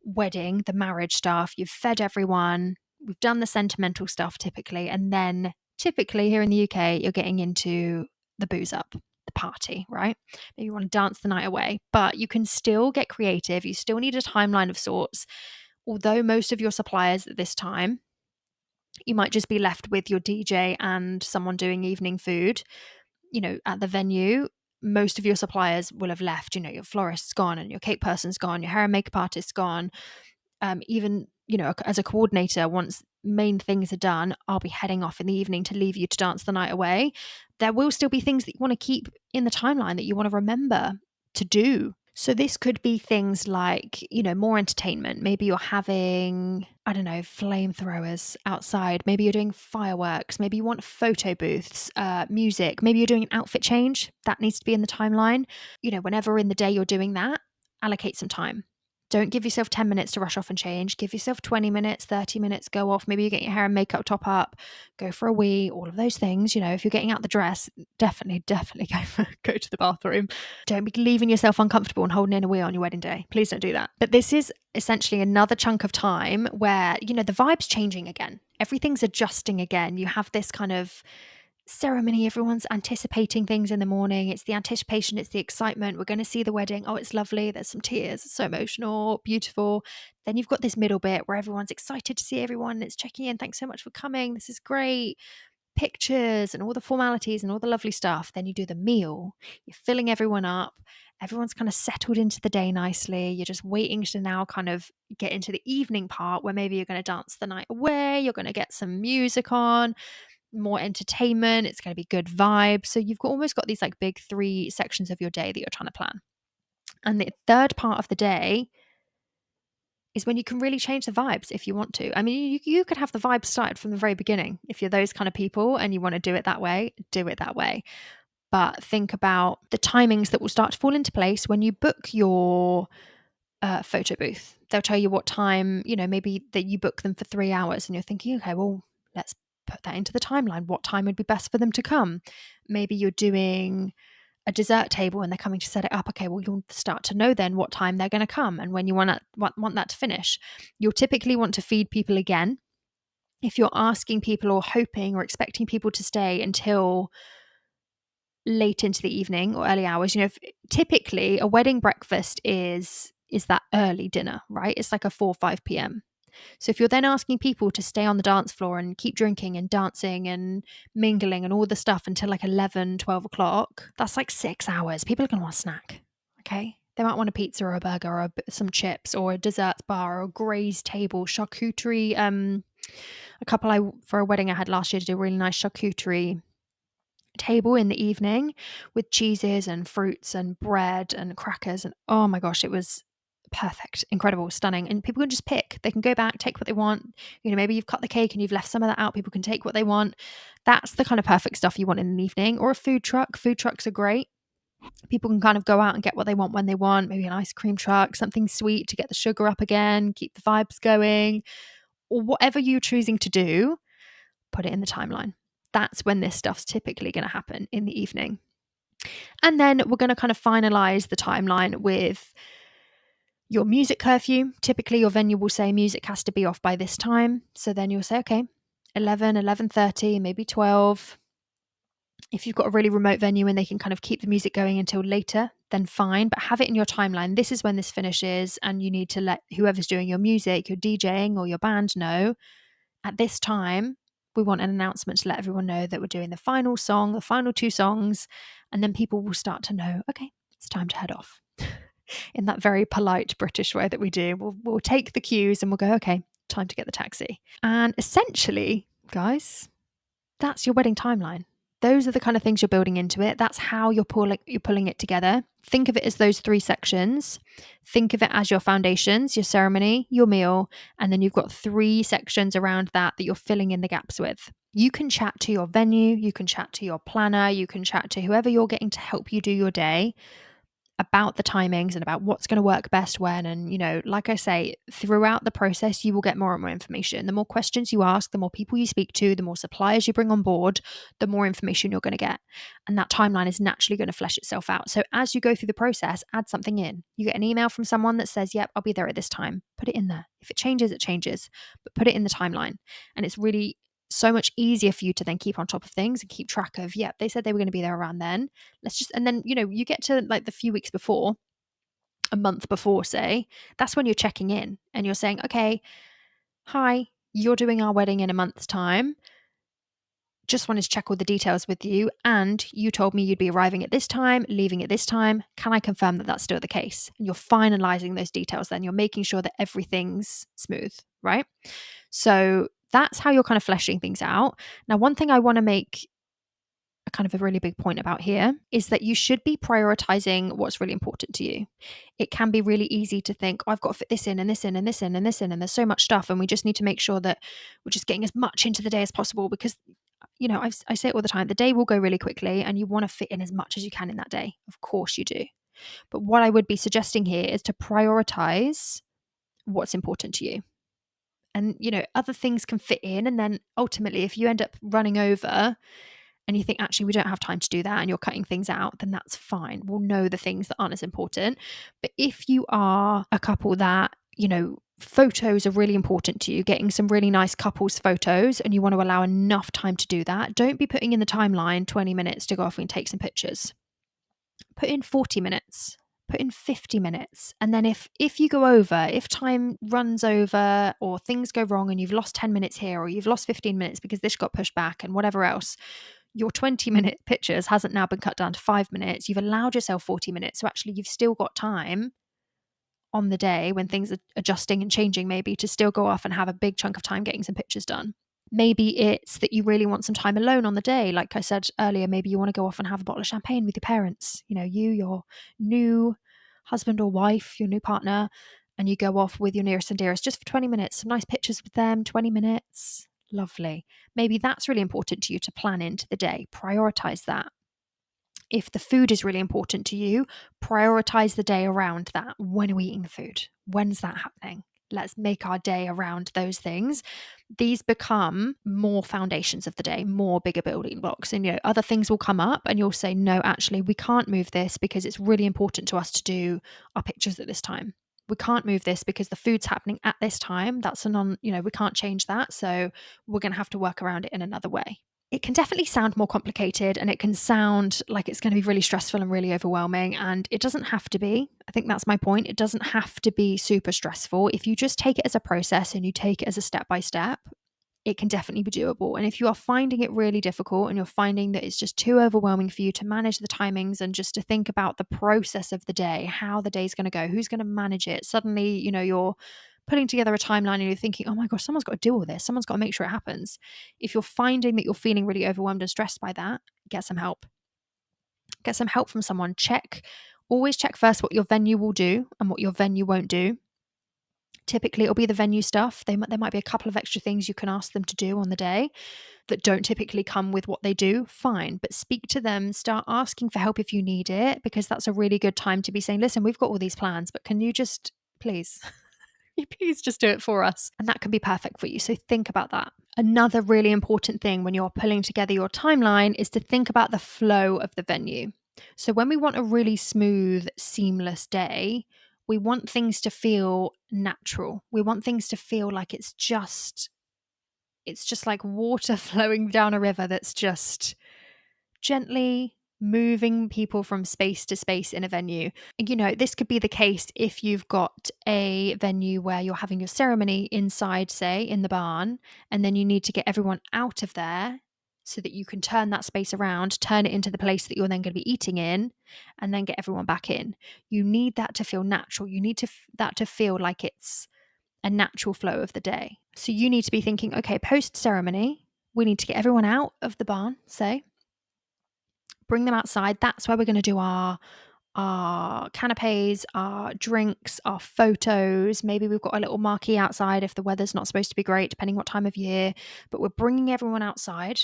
S1: wedding, the marriage stuff, you've fed everyone, we've done the sentimental stuff typically, and then typically here in the UK, you're getting into the booze up, the party, right? Maybe you want to dance the night away, but you can still get creative. You still need a timeline of sorts. Although most of your suppliers at this time, you might just be left with your DJ and someone doing evening food, at the venue. Most of your suppliers will have left, your florist's gone and your cake person's gone, your hair and makeup artist's gone. Even, as a coordinator, once main things are done, I'll be heading off in the evening to leave you to dance the night away. There will still be things that you want to keep in the timeline that you want to remember to do. So this could be things like, more entertainment. Maybe you're having, I don't know, flamethrowers outside. Maybe you're doing fireworks. Maybe you want photo booths, music. Maybe you're doing an outfit change. That needs to be in the timeline. Whenever in the day you're doing that, allocate some time. Don't give yourself 10 minutes to rush off and change. Give yourself 20 minutes, 30 minutes, go off. Maybe you get your hair and makeup top up, go for a wee, all of those things. If you're getting out the dress, definitely go to the bathroom. Don't be leaving yourself uncomfortable and holding in a wee on your wedding day. Please don't do that. But this is essentially another chunk of time where, the vibe's changing again. Everything's adjusting again. You have this kind of ceremony, everyone's anticipating things in the morning. It's the anticipation, it's the excitement. We're going to see the wedding. Oh, it's lovely. There's some tears. It's so emotional, beautiful. Then you've got this middle bit where everyone's excited to see everyone. It's checking in. Thanks so much for coming. This is great. Pictures and all the formalities and all the lovely stuff. Then you do the meal. You're filling everyone up. Everyone's kind of settled into the day nicely. You're just waiting to now kind of get into the evening part where maybe you're going to dance the night away. You're going to get some music on, more entertainment. It's going to be good vibes. So you've almost got these like big 3 sections of your day that you're trying to plan. And the third part of the day is when you can really change the vibes if you want to. I mean, you could have the vibes started from the very beginning. If you're those kind of people and you want to do it that way, do it that way. But think about the timings that will start to fall into place when you book your photo booth. They'll tell you what time, maybe that you book them for 3 hours and you're thinking, okay, well, let's put that into the timeline. What time would be best for them to come? Maybe you're doing a dessert table and they're coming to set it up. Okay, well, you'll start to know then what time they're going to come and when you want that to finish. You'll typically want to feed people again. If you're asking people or hoping or expecting people to stay until late into the evening or early hours, typically a wedding breakfast is that early dinner, right? It's like a 4 or 5 p.m. So if you're then asking people to stay on the dance floor and keep drinking and dancing and mingling and all the stuff until like 11, 12 o'clock, that's like 6 hours. People are going to want a snack, okay? They might want a pizza or a burger or some chips or a desserts bar or a grazed table, charcuterie. For a wedding I had last year to do a really nice charcuterie table in the evening with cheeses and fruits and bread and crackers. And oh my gosh, it was perfect, incredible, stunning. And people can just pick. They can go back, take what they want. Maybe you've cut the cake and you've left some of that out. People can take what they want. That's the kind of perfect stuff you want in an evening. Or a food truck. Food trucks are great. People can kind of go out and get what they want when they want. Maybe an ice cream truck, something sweet to get the sugar up again, keep the vibes going. Or whatever you're choosing to do, put it in the timeline. That's when this stuff's typically going to happen in the evening. And then we're going to kind of finalize the timeline with your music curfew. Typically your venue will say music has to be off by this time. So then you'll say, okay, 11, 11:30, maybe 12. If you've got a really remote venue and they can kind of keep the music going until later, then fine, but have it in your timeline. This is when this finishes, and you need to let whoever's doing your music, your DJing or your band know at this time, we want an announcement to let everyone know that we're doing the final song, the final 2 songs, and then people will start to know, okay, it's time to head off. In that very polite British way that we do, we'll take the cues and we'll go, okay, time to get the taxi. And essentially, guys, that's your wedding timeline. Those are the kind of things you're building into it. That's how you're pulling it together. Think of it as those 3 sections. Think of it as your foundations, your ceremony, your meal, and then you've got 3 sections around that you're filling in the gaps with. You can chat to your venue, you can chat to your planner, you can chat to whoever you're getting to help you do your day about the timings and about what's going to work best when. And, like I say, throughout the process, you will get more and more information. The more questions you ask, the more people you speak to, the more suppliers you bring on board, the more information you're going to get. And that timeline is naturally going to flesh itself out. So as you go through the process, add something in. You get an email from someone that says, yep, I'll be there at this time. Put it in there. If it changes, it changes, but put it in the timeline. And it's really so much easier for you to then keep on top of things and keep track of, yeah, they said they were going to be there around then. And then, you get to like the few weeks before, a month before, say, that's when you're checking in and you're saying, okay, hi, you're doing our wedding in a month's time. Just wanted to check all the details with you. And you told me you'd be arriving at this time, leaving at this time. Can I confirm that that's still the case? And you're finalizing those details then. You're making sure that everything's smooth, right? So that's how you're kind of fleshing things out. Now, one thing I want to make a kind of a really big point about here is that you should be prioritizing what's really important to you. It can be really easy to think, oh, I've got to fit this in and this in and this in and this in, and there's so much stuff. And we just need to make sure that we're just getting as much into the day as possible because, I say it all the time, the day will go really quickly and you want to fit in as much as you can in that day. Of course you do. But what I would be suggesting here is to prioritize what's important to you. And, other things can fit in. And then ultimately, if you end up running over and you think, actually, we don't have time to do that, and you're cutting things out, then that's fine. We'll know the things that aren't as important. But if you are a couple that, photos are really important to you, getting some really nice couples photos, and you want to allow enough time to do that, don't be putting in the timeline 20 minutes to go off and take some pictures. Put in 40 minutes. Put in 50 minutes. And then if you go over, if time runs over or things go wrong and you've lost 10 minutes here or you've lost 15 minutes because this got pushed back and whatever else, your 20-minute pictures hasn't now been cut down to 5 minutes. You've allowed yourself 40 minutes. So actually you've still got time on the day when things are adjusting and changing, maybe, to still go off and have a big chunk of time getting some pictures done. Maybe it's that you really want some time alone on the day. Like I said earlier, maybe you want to go off and have a bottle of champagne with your parents, your new husband or wife, your new partner, and you go off with your nearest and dearest just for 20 minutes, some nice pictures with them, 20 minutes. Lovely. Maybe that's really important to you to plan into the day. Prioritize that. If the food is really important to you, prioritize the day around that. When are we eating the food? When's that happening? Let's make our day around those things. These become more foundations of the day, more bigger building blocks. And, other things will come up and you'll say, no, actually, we can't move this because it's really important to us to do our pictures at this time. We can't move this because the food's happening at this time. That's we can't change that. So we're going to have to work around it in another way. It can definitely sound more complicated and it can sound like it's going to be really stressful and really overwhelming. And it doesn't have to be. I think that's my point. It doesn't have to be super stressful. If you just take it as a process and you take it as a step by step, it can definitely be doable. And if you are finding it really difficult and you're finding that it's just too overwhelming for you to manage the timings and just to think about the process of the day, how the day's going to go, who's going to manage it, suddenly, you're putting together a timeline and you're thinking, oh my gosh, someone's got to do all this. Someone's got to make sure it happens. If you're finding that you're feeling really overwhelmed and stressed by that, get some help. Get some help from someone. Always check first what your venue will do and what your venue won't do. Typically, it'll be the venue stuff. There might be a couple of extra things you can ask them to do on the day that don't typically come with what they do. Fine, but speak to them, start asking for help if you need it, because that's a really good time to be saying, listen, we've got all these plans, but can you just please just do it for us? And that can be perfect for you. So think about that. Another really important thing when you're pulling together your timeline is to think about the flow of the venue. So when we want a really smooth, seamless day, we want things to feel natural. We want things to feel like it's just like water flowing down a river that's just gently moving people from space to space in a venue. And, this could be the case if you've got a venue where you're having your ceremony inside, say, in the barn, and then you need to get everyone out of there so that you can turn that space around, turn it into the place that you're then going to be eating in, and then get everyone back in. You need that to feel natural. You need that to feel like it's a natural flow of the day. So you need to be thinking, okay, post ceremony, we need to get everyone out of the barn, say, Bring them outside. That's where we're going to do our canapes, our drinks, our photos. Maybe we've got a little marquee outside if the weather's not supposed to be great, depending what time of year. But we're bringing everyone outside.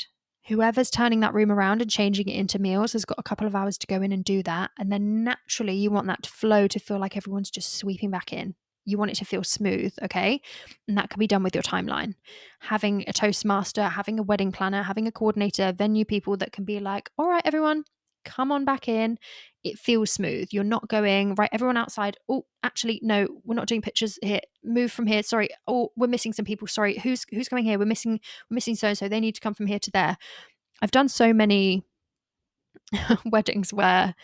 S1: Whoever's turning that room around and changing it into meals has got a couple of hours to go in and do that. And then naturally, you want that flow to feel like everyone's just sweeping back in. You want it to feel smooth, okay? And that can be done with your timeline. Having a Toastmaster, having a wedding planner, having a coordinator, venue people that can be like, all right, everyone, come on back in. It feels smooth. You're not going, right, everyone outside. Oh, actually, no, we're not doing pictures here. Move from here. Sorry. Oh, we're missing some people. Sorry. Who's coming here? We're missing so and so. They need to come from here to there. I've done so many weddings where,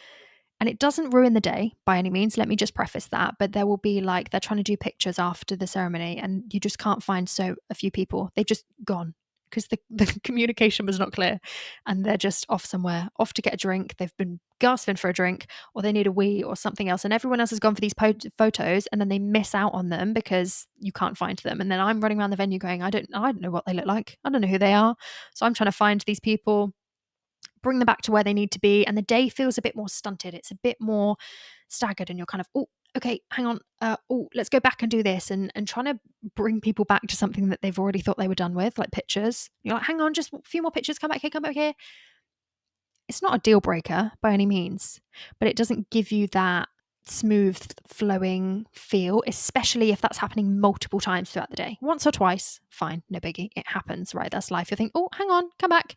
S1: and it doesn't ruin the day by any means. Let me just preface that. But there will be like, they're trying to do pictures after the ceremony and you just can't find a few people. They've just gone because the communication was not clear and they're just off somewhere, off to get a drink. They've been gasping for a drink or they need a wee or something else. And everyone else has gone for these photos and then they miss out on them because you can't find them. And then I'm running around the venue going, I don't know what they look like. I don't know who they are. So I'm trying to find these people, bring them back to where they need to be. And the day feels a bit more stunted. It's a bit more staggered and you're kind of, oh, okay, hang on. Oh, let's go back and do this. And trying to bring people back to something that they've already thought they were done with, like pictures. You're like, hang on, just a few more pictures. Come back here, come back here. It's not a deal breaker by any means, but it doesn't give you that smooth flowing feel, especially if that's happening multiple times throughout the day. Once or twice, fine, no biggie. It happens, right? That's life. You think, oh, hang on, come back.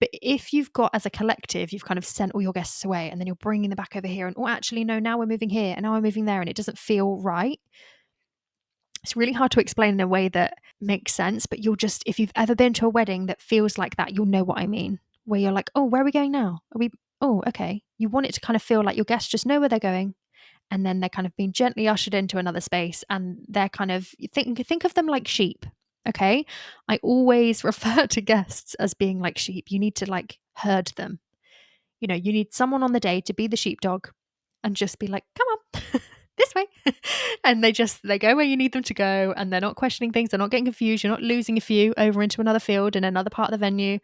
S1: But if you've got, as a collective, you've kind of sent all your guests away and then you're bringing them back over here and, oh, actually, no, now we're moving here and now we're moving there and it doesn't feel right. It's really hard to explain in a way that makes sense, but you'll just, if you've ever been to a wedding that feels like that, you'll know what I mean, where you're like, oh, where are we going now? Oh, okay. You want it to kind of feel like your guests just know where they're going. And then they're kind of being gently ushered into another space and they're kind of, think of them like sheep. Okay. I always refer to guests as being like sheep. You need to like herd them. You know, you need someone on the day to be the sheepdog and just be like, come on, this way. And they go where you need them to go and they're not questioning things. They're not getting confused. You're not losing a few over into another field in another part of the venue.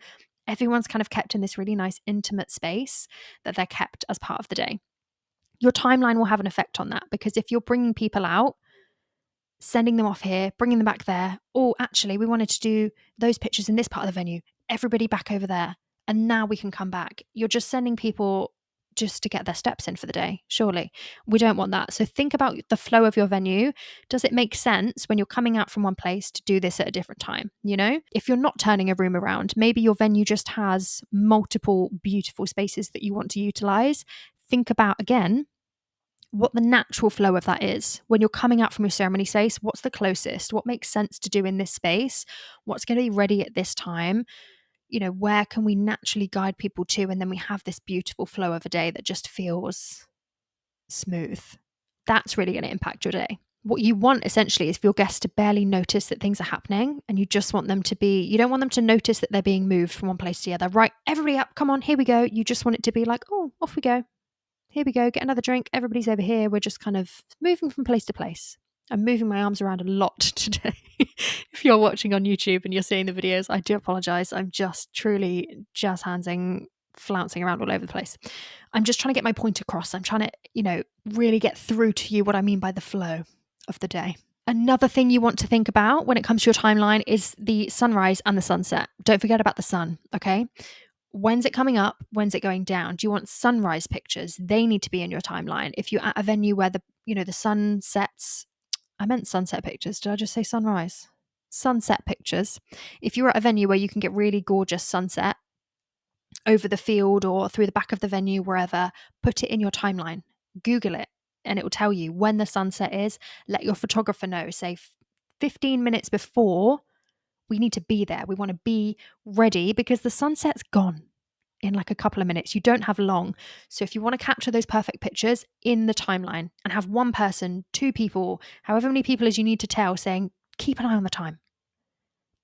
S1: Everyone's kind of kept in this really nice intimate space that they're kept as part of the day. Your timeline will have an effect on that because if you're bringing people out, sending them off here, bringing them back there, or actually we wanted to do those pictures in this part of the venue, everybody back over there, and now we can come back. You're just sending people just to get their steps in for the day, surely. We don't want that. So think about the flow of your venue. Does it make sense when you're coming out from one place to do this at a different time? You know, if you're not turning a room around, maybe your venue just has multiple beautiful spaces that you want to utilize. Think about, again, what the natural flow of that is. When you're coming out from your ceremony space, what's the closest? What makes sense to do in this space? What's going to be ready at this time? You know, where can we naturally guide people to? And then we have this beautiful flow of a day that just feels smooth. That's really going to impact your day. What you want essentially is for your guests to barely notice that things are happening. And you just want them to be, you don't want them to notice that they're being moved from one place to the other. Right, everybody up, come on, here we go. You just want it to be like, oh, off we go. Here we go, get another drink. Everybody's over here. We're just kind of moving from place to place. I'm moving my arms around a lot today. If you're watching on YouTube and you're seeing the videos, I do apologize. I'm just truly jazz handsing, flouncing around all over the place. I'm just trying to get my point across. I'm trying to, really get through to you what I mean by the flow of the day. Another thing you want to think about when it comes to your timeline is the sunrise and the sunset. Don't forget about the sun, okay? When's it coming up? When's it going down? Do you want sunrise pictures? They need to be in your timeline. If you're at a venue where the sun sets, I meant sunset pictures. Did I just say sunrise? Sunset pictures. If you're at a venue where you can get really gorgeous sunset over the field or through the back of the venue, wherever, put it in your timeline. Google it and it will tell you when the sunset is. Let your photographer know, say 15 minutes before. We need to be there. We want to be ready because the sunset's gone in like a couple of minutes. You don't have long. So if you want to capture those perfect pictures in the timeline and have one person, two people, however many people as you need to tell, saying, keep an eye on the time.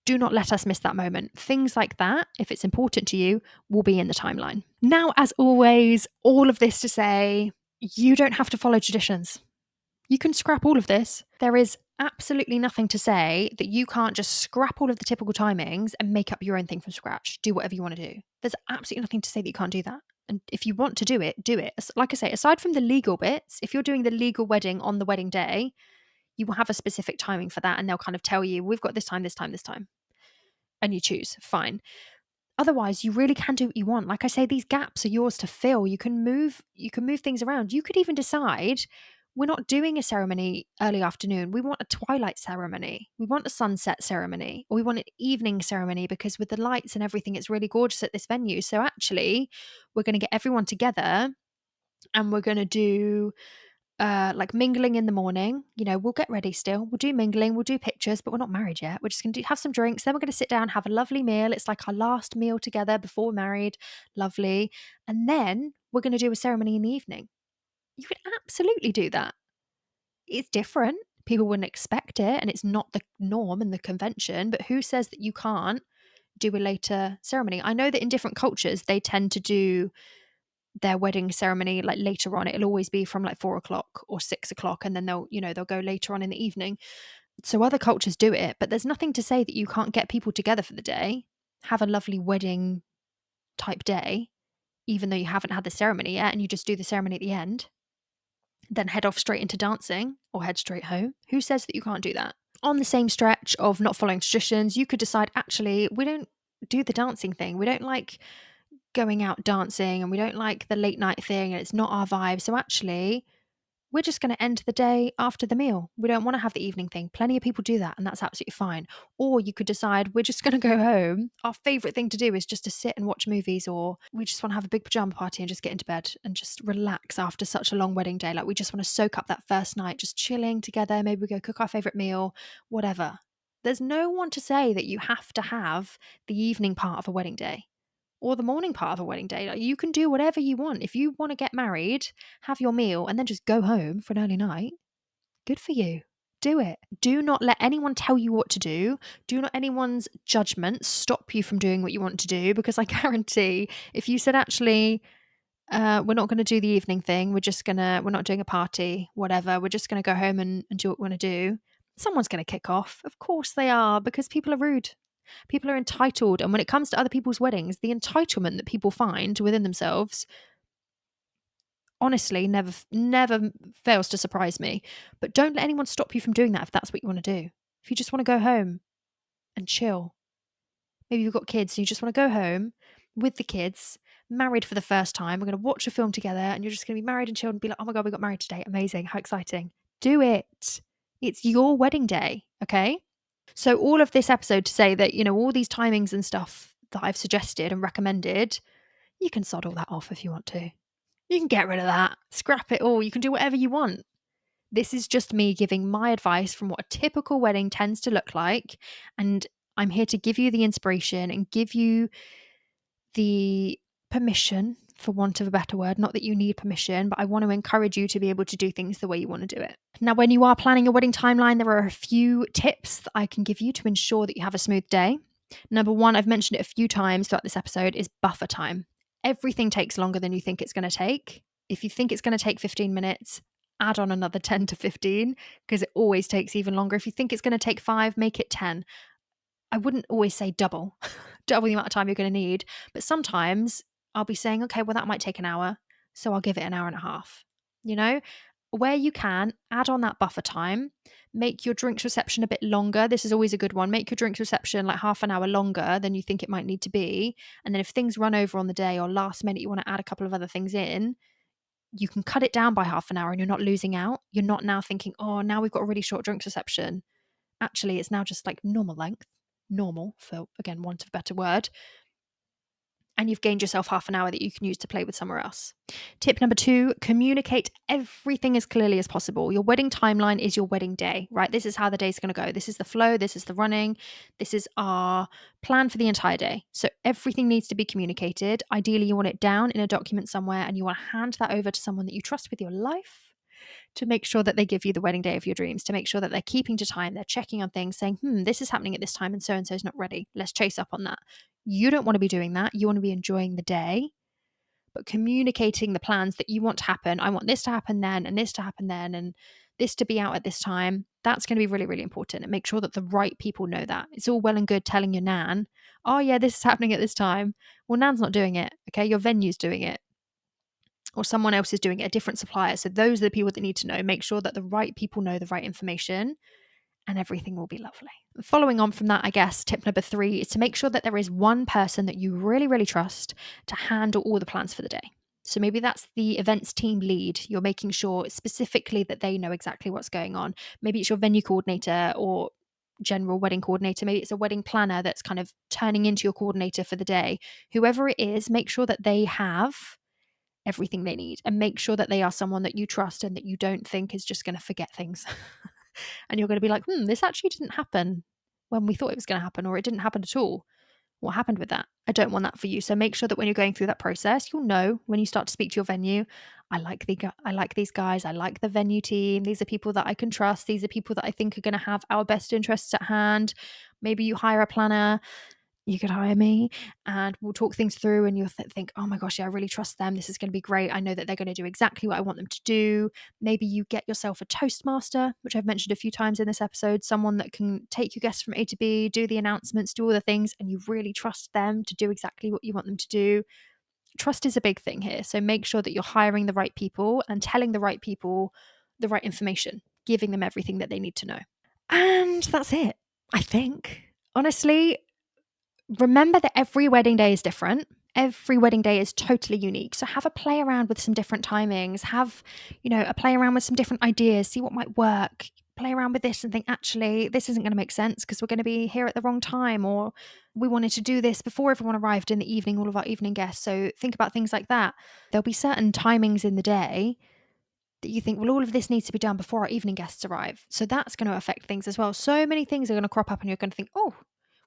S1: Do not let us miss that moment. Things like that, if it's important to you, will be in the timeline. Now, as always, all of this to say, you don't have to follow traditions. You can scrap all of this. There is absolutely nothing to say that you can't just scrap all of the typical timings and make up your own thing from scratch. Do whatever you want to do. There's absolutely nothing to say that you can't do that. And if you want to do it, do it. Like I say, aside from the legal bits, if you're doing the legal wedding on the wedding day, you will have a specific timing for that. And they'll kind of tell you, we've got this time, this time, this time. And you choose. Fine. Otherwise, you really can do what you want. Like I say, these gaps are yours to fill. You can move things around. You could even decide we're not doing a ceremony early afternoon. We want a twilight ceremony. We want a sunset ceremony, or we want an evening ceremony because with the lights and everything, it's really gorgeous at this venue. So actually, we're going to get everyone together and we're going to do like mingling in the morning. We'll get ready still. We'll do mingling, we'll do pictures, but we're not married yet. We're just going to have some drinks. Then we're going to sit down, have a lovely meal. It's like our last meal together before we're married. Lovely. And then we're going to do a ceremony in the evening. You could absolutely do that. It's different. People wouldn't expect it, and it's not the norm and the convention. But who says that you can't do a later ceremony? I know that in different cultures, they tend to do their wedding ceremony like later on. It'll always be from like 4 o'clock or 6 o'clock, and then they'll go later on in the evening. So other cultures do it, but there's nothing to say that you can't get people together for the day, have a lovely wedding type day, even though you haven't had the ceremony yet, and you just do the ceremony at the end, then head off straight into dancing or head straight home. Who says that you can't do that? On the same stretch of not following traditions, you could decide, actually, we don't do the dancing thing. We don't like going out dancing, and we don't like the late night thing, and it's not our vibe. So actually, we're just going to end the day after the meal. We don't want to have the evening thing. Plenty of people do that, and that's absolutely fine. Or you could decide, we're just going to go home. Our favorite thing to do is just to sit and watch movies, or we just want to have a big pajama party and just get into bed and just relax after such a long wedding day. Like, we just want to soak up that first night, just chilling together. Maybe we go cook our favorite meal, whatever. There's no one to say that you have to have the evening part of a wedding day or the morning part of a wedding day. Like, you can do whatever you want. If you want to get married, have your meal, and then just go home for an early night, good for you. Do it. Do not let anyone tell you what to do. Do not anyone's judgment stop you from doing what you want to do, because I guarantee if you said, actually, we're not going to do the evening thing, we're not doing a party, whatever, we're just going to go home and do what we want to do, someone's going to kick off. Of course they are, because people are rude. People are entitled. And when it comes to other people's weddings, the entitlement that people find within themselves, honestly, never fails to surprise me. But don't let anyone stop you from doing that if that's what you want to do. If you just want to go home and chill, maybe you've got kids and you just want to go home with the kids, married for the first time. We're going to watch a film together, and you're just going to be married and chill and be like, oh my God, we got married today. Amazing. How exciting. Do it. It's your wedding day. Okay. So all of this episode to say that, all these timings and stuff that I've suggested and recommended, you can sod all that off if you want to. You can get rid of that, scrap it all. You can do whatever you want. This is just me giving my advice from what a typical wedding tends to look like. And I'm here to give you the inspiration and give you the permission, for want of a better word. Not that you need permission, but I want to encourage you to be able to do things the way you want to do it. Now, when you are planning your wedding timeline, there are a few tips that I can give you to ensure that you have a smooth day. Number one, I've mentioned it a few times throughout this episode, is buffer time. Everything takes longer than you think it's going to take. If you think it's going to take 15 minutes, add on another 10 to 15, because it always takes even longer. If you think it's going to take 5, make it 10. I wouldn't always say double the amount of time you're going to need, but sometimes I'll be saying, okay, well, that might take an hour, so I'll give it an hour and a half. Where you can, add on that buffer time, make your drinks reception a bit longer. This is always a good one. Make your drinks reception like half an hour longer than you think it might need to be. And then if things run over on the day or last minute, you want to add a couple of other things in, you can cut it down by half an hour and you're not losing out. You're not now thinking, oh, now we've got a really short drinks reception. Actually, it's now just like normal length. Normal, for, again, want of a better word. And you've gained yourself half an hour that you can use to play with somewhere else. Tip number 2, communicate everything as clearly as possible. Your wedding timeline is your wedding day, right? This is how the day's going to go. This is the flow. This is the running. This is our plan for the entire day. So everything needs to be communicated. Ideally, you want it down in a document somewhere, and you want to hand that over to someone that you trust with your life, to make sure that they give you the wedding day of your dreams, to make sure that they're keeping to time, they're checking on things, saying, this is happening at this time and so is not ready. Let's chase up on that. You don't want to be doing that. You want to be enjoying the day, but communicating the plans that you want to happen. I want this to happen then, and this to happen then, and this to be out at this time. That's going to be really, really important, and make sure that the right people know that. It's all well and good telling your nan, oh yeah, this is happening at this time. Well, nan's not doing it. Okay. Your venue's doing it. or someone else is doing it, a different supplier. So those are the people that need to know. Make sure that the right people know the right information, and everything will be lovely. Following on from that, I guess, tip number 3 is to make sure that there is one person that you really, really trust to handle all the plans for the day. So maybe that's the events team lead. You're making sure specifically that they know exactly what's going on. Maybe it's your venue coordinator or general wedding coordinator. Maybe it's a wedding planner that's kind of turning into your coordinator for the day. Whoever it is, make sure that they have everything they need, and make sure that they are someone that you trust and that you don't think is just going to forget things. And you're going to be like, this actually didn't happen when we thought it was going to happen, or it didn't happen at all. What happened with that? I don't want that for you. So make sure that when you're going through that process, you'll know when you start to speak to your venue, I like these guys. I like the venue team. These are people that I can trust. These are people that I think are going to have our best interests at hand. Maybe you hire a planner. You could hire me and we'll talk things through, and you'll think, oh my gosh, yeah, I really trust them. This is going to be great. I know that they're going to do exactly what I want them to do. Maybe you get yourself a Toastmaster, which I've mentioned a few times in this episode, someone that can take your guests from A to B, do the announcements, do all the things, and you really trust them to do exactly what you want them to do. Trust is a big thing here. So make sure that you're hiring the right people and telling the right people the right information, giving them everything that they need to know. And that's it, I think. Honestly, remember that every wedding day is different. Every wedding day is totally unique. So have a play around with some different timings. Have, a play around with some different ideas. See what might work. Play around with this and think, actually, this isn't going to make sense because we're going to be here at the wrong time, or we wanted to do this before everyone arrived in the evening, all of our evening guests. So think about things like that. There'll be certain timings in the day that you think, well, all of this needs to be done before our evening guests arrive. So that's going to affect things as well. So many things are going to crop up and you're going to think, oh,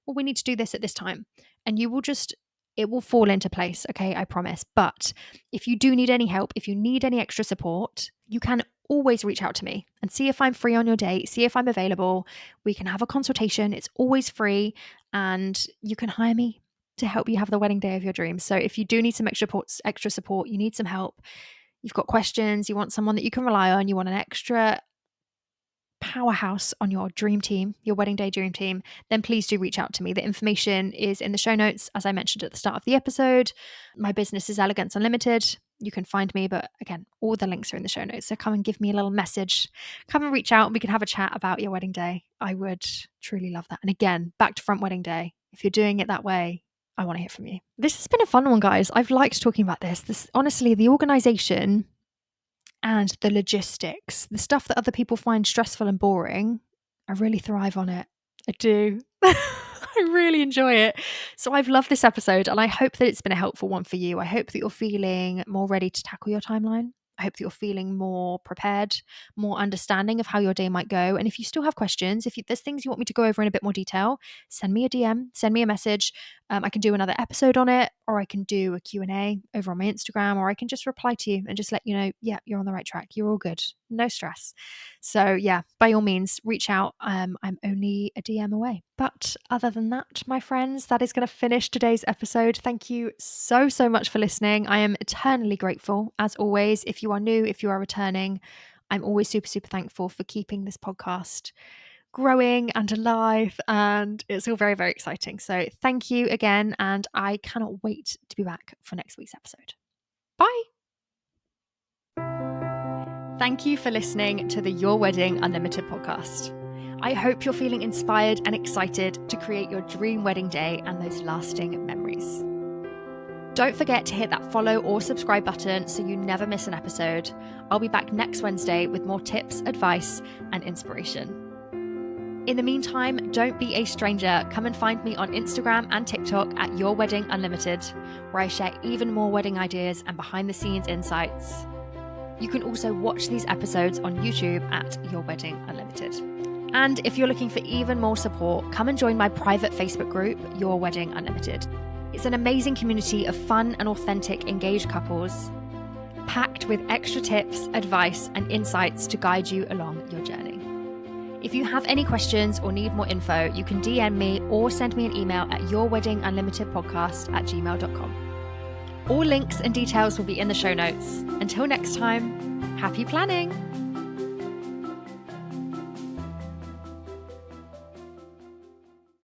S1: well, we need to do this at this time. And it will fall into place. Okay, I promise. But if you do need any help, if you need any extra support, you can always reach out to me and see if I'm free on your day, see if I'm available. We can have a consultation. It's always free, and you can hire me to help you have the wedding day of your dreams. So if you do need some extra support, you need some help, you've got questions, you want someone that you can rely on, you want an extra powerhouse on your dream team, your wedding day dream team, then please do reach out to me. The information is in the show notes, as I mentioned at the start of the episode. My business is Elegance Unlimited. You can find me, but again, all the links are in the show notes. So come and give me a little message. Come and reach out and we can have a chat about your wedding day. I would truly love that. And again, back to front wedding day. If you're doing it that way, I want to hear from you. This has been a fun one, guys. I've liked talking about this. Honestly, the organization and the logistics, the stuff that other people find stressful and boring, I really thrive on it. I do. I really enjoy it. So I've loved this episode, and I hope that it's been a helpful one for you. I hope that you're feeling more ready to tackle your timeline. I hope that you're feeling more prepared, more understanding of how your day might go. And if you still have questions, if there's things you want me to go over in a bit more detail, send me a DM, send me a message. I can do another episode on it, or I can do a Q&A over on my Instagram, or I can just reply to you and just let you know, yeah, you're on the right track. You're all good. No stress. So yeah, by all means, reach out. I'm only a DM away. But other than that, my friends, that is going to finish today's episode. Thank you so much for listening. I am eternally grateful, as always. If you are new, if you are returning, I'm always super thankful for keeping this podcast growing and alive, and it's all very exciting. So thank you again, and I cannot wait to be back for next week's episode. Bye. Thank you for listening to the Your Wedding Unlimited podcast. I hope you're feeling inspired and excited to create your dream wedding day and those lasting memories. Don't forget to hit that follow or subscribe button so you never miss an episode. I'll be back next Wednesday with more tips, advice, and inspiration. In the meantime, don't be a stranger. Come and find me on Instagram and TikTok at Your Wedding Unlimited, where I share even more wedding ideas and behind-the-scenes insights. You can also watch these episodes on YouTube at Your Wedding Unlimited. And if you're looking for even more support, come and join my private Facebook group, Your Wedding Unlimited. It's an amazing community of fun and authentic engaged couples, packed with extra tips, advice, and insights to guide you along your journey. If you have any questions or need more info, you can DM me or send me an email at yourweddingunlimitedpodcast@gmail.com. All links and details will be in the show notes. Until next time, happy planning!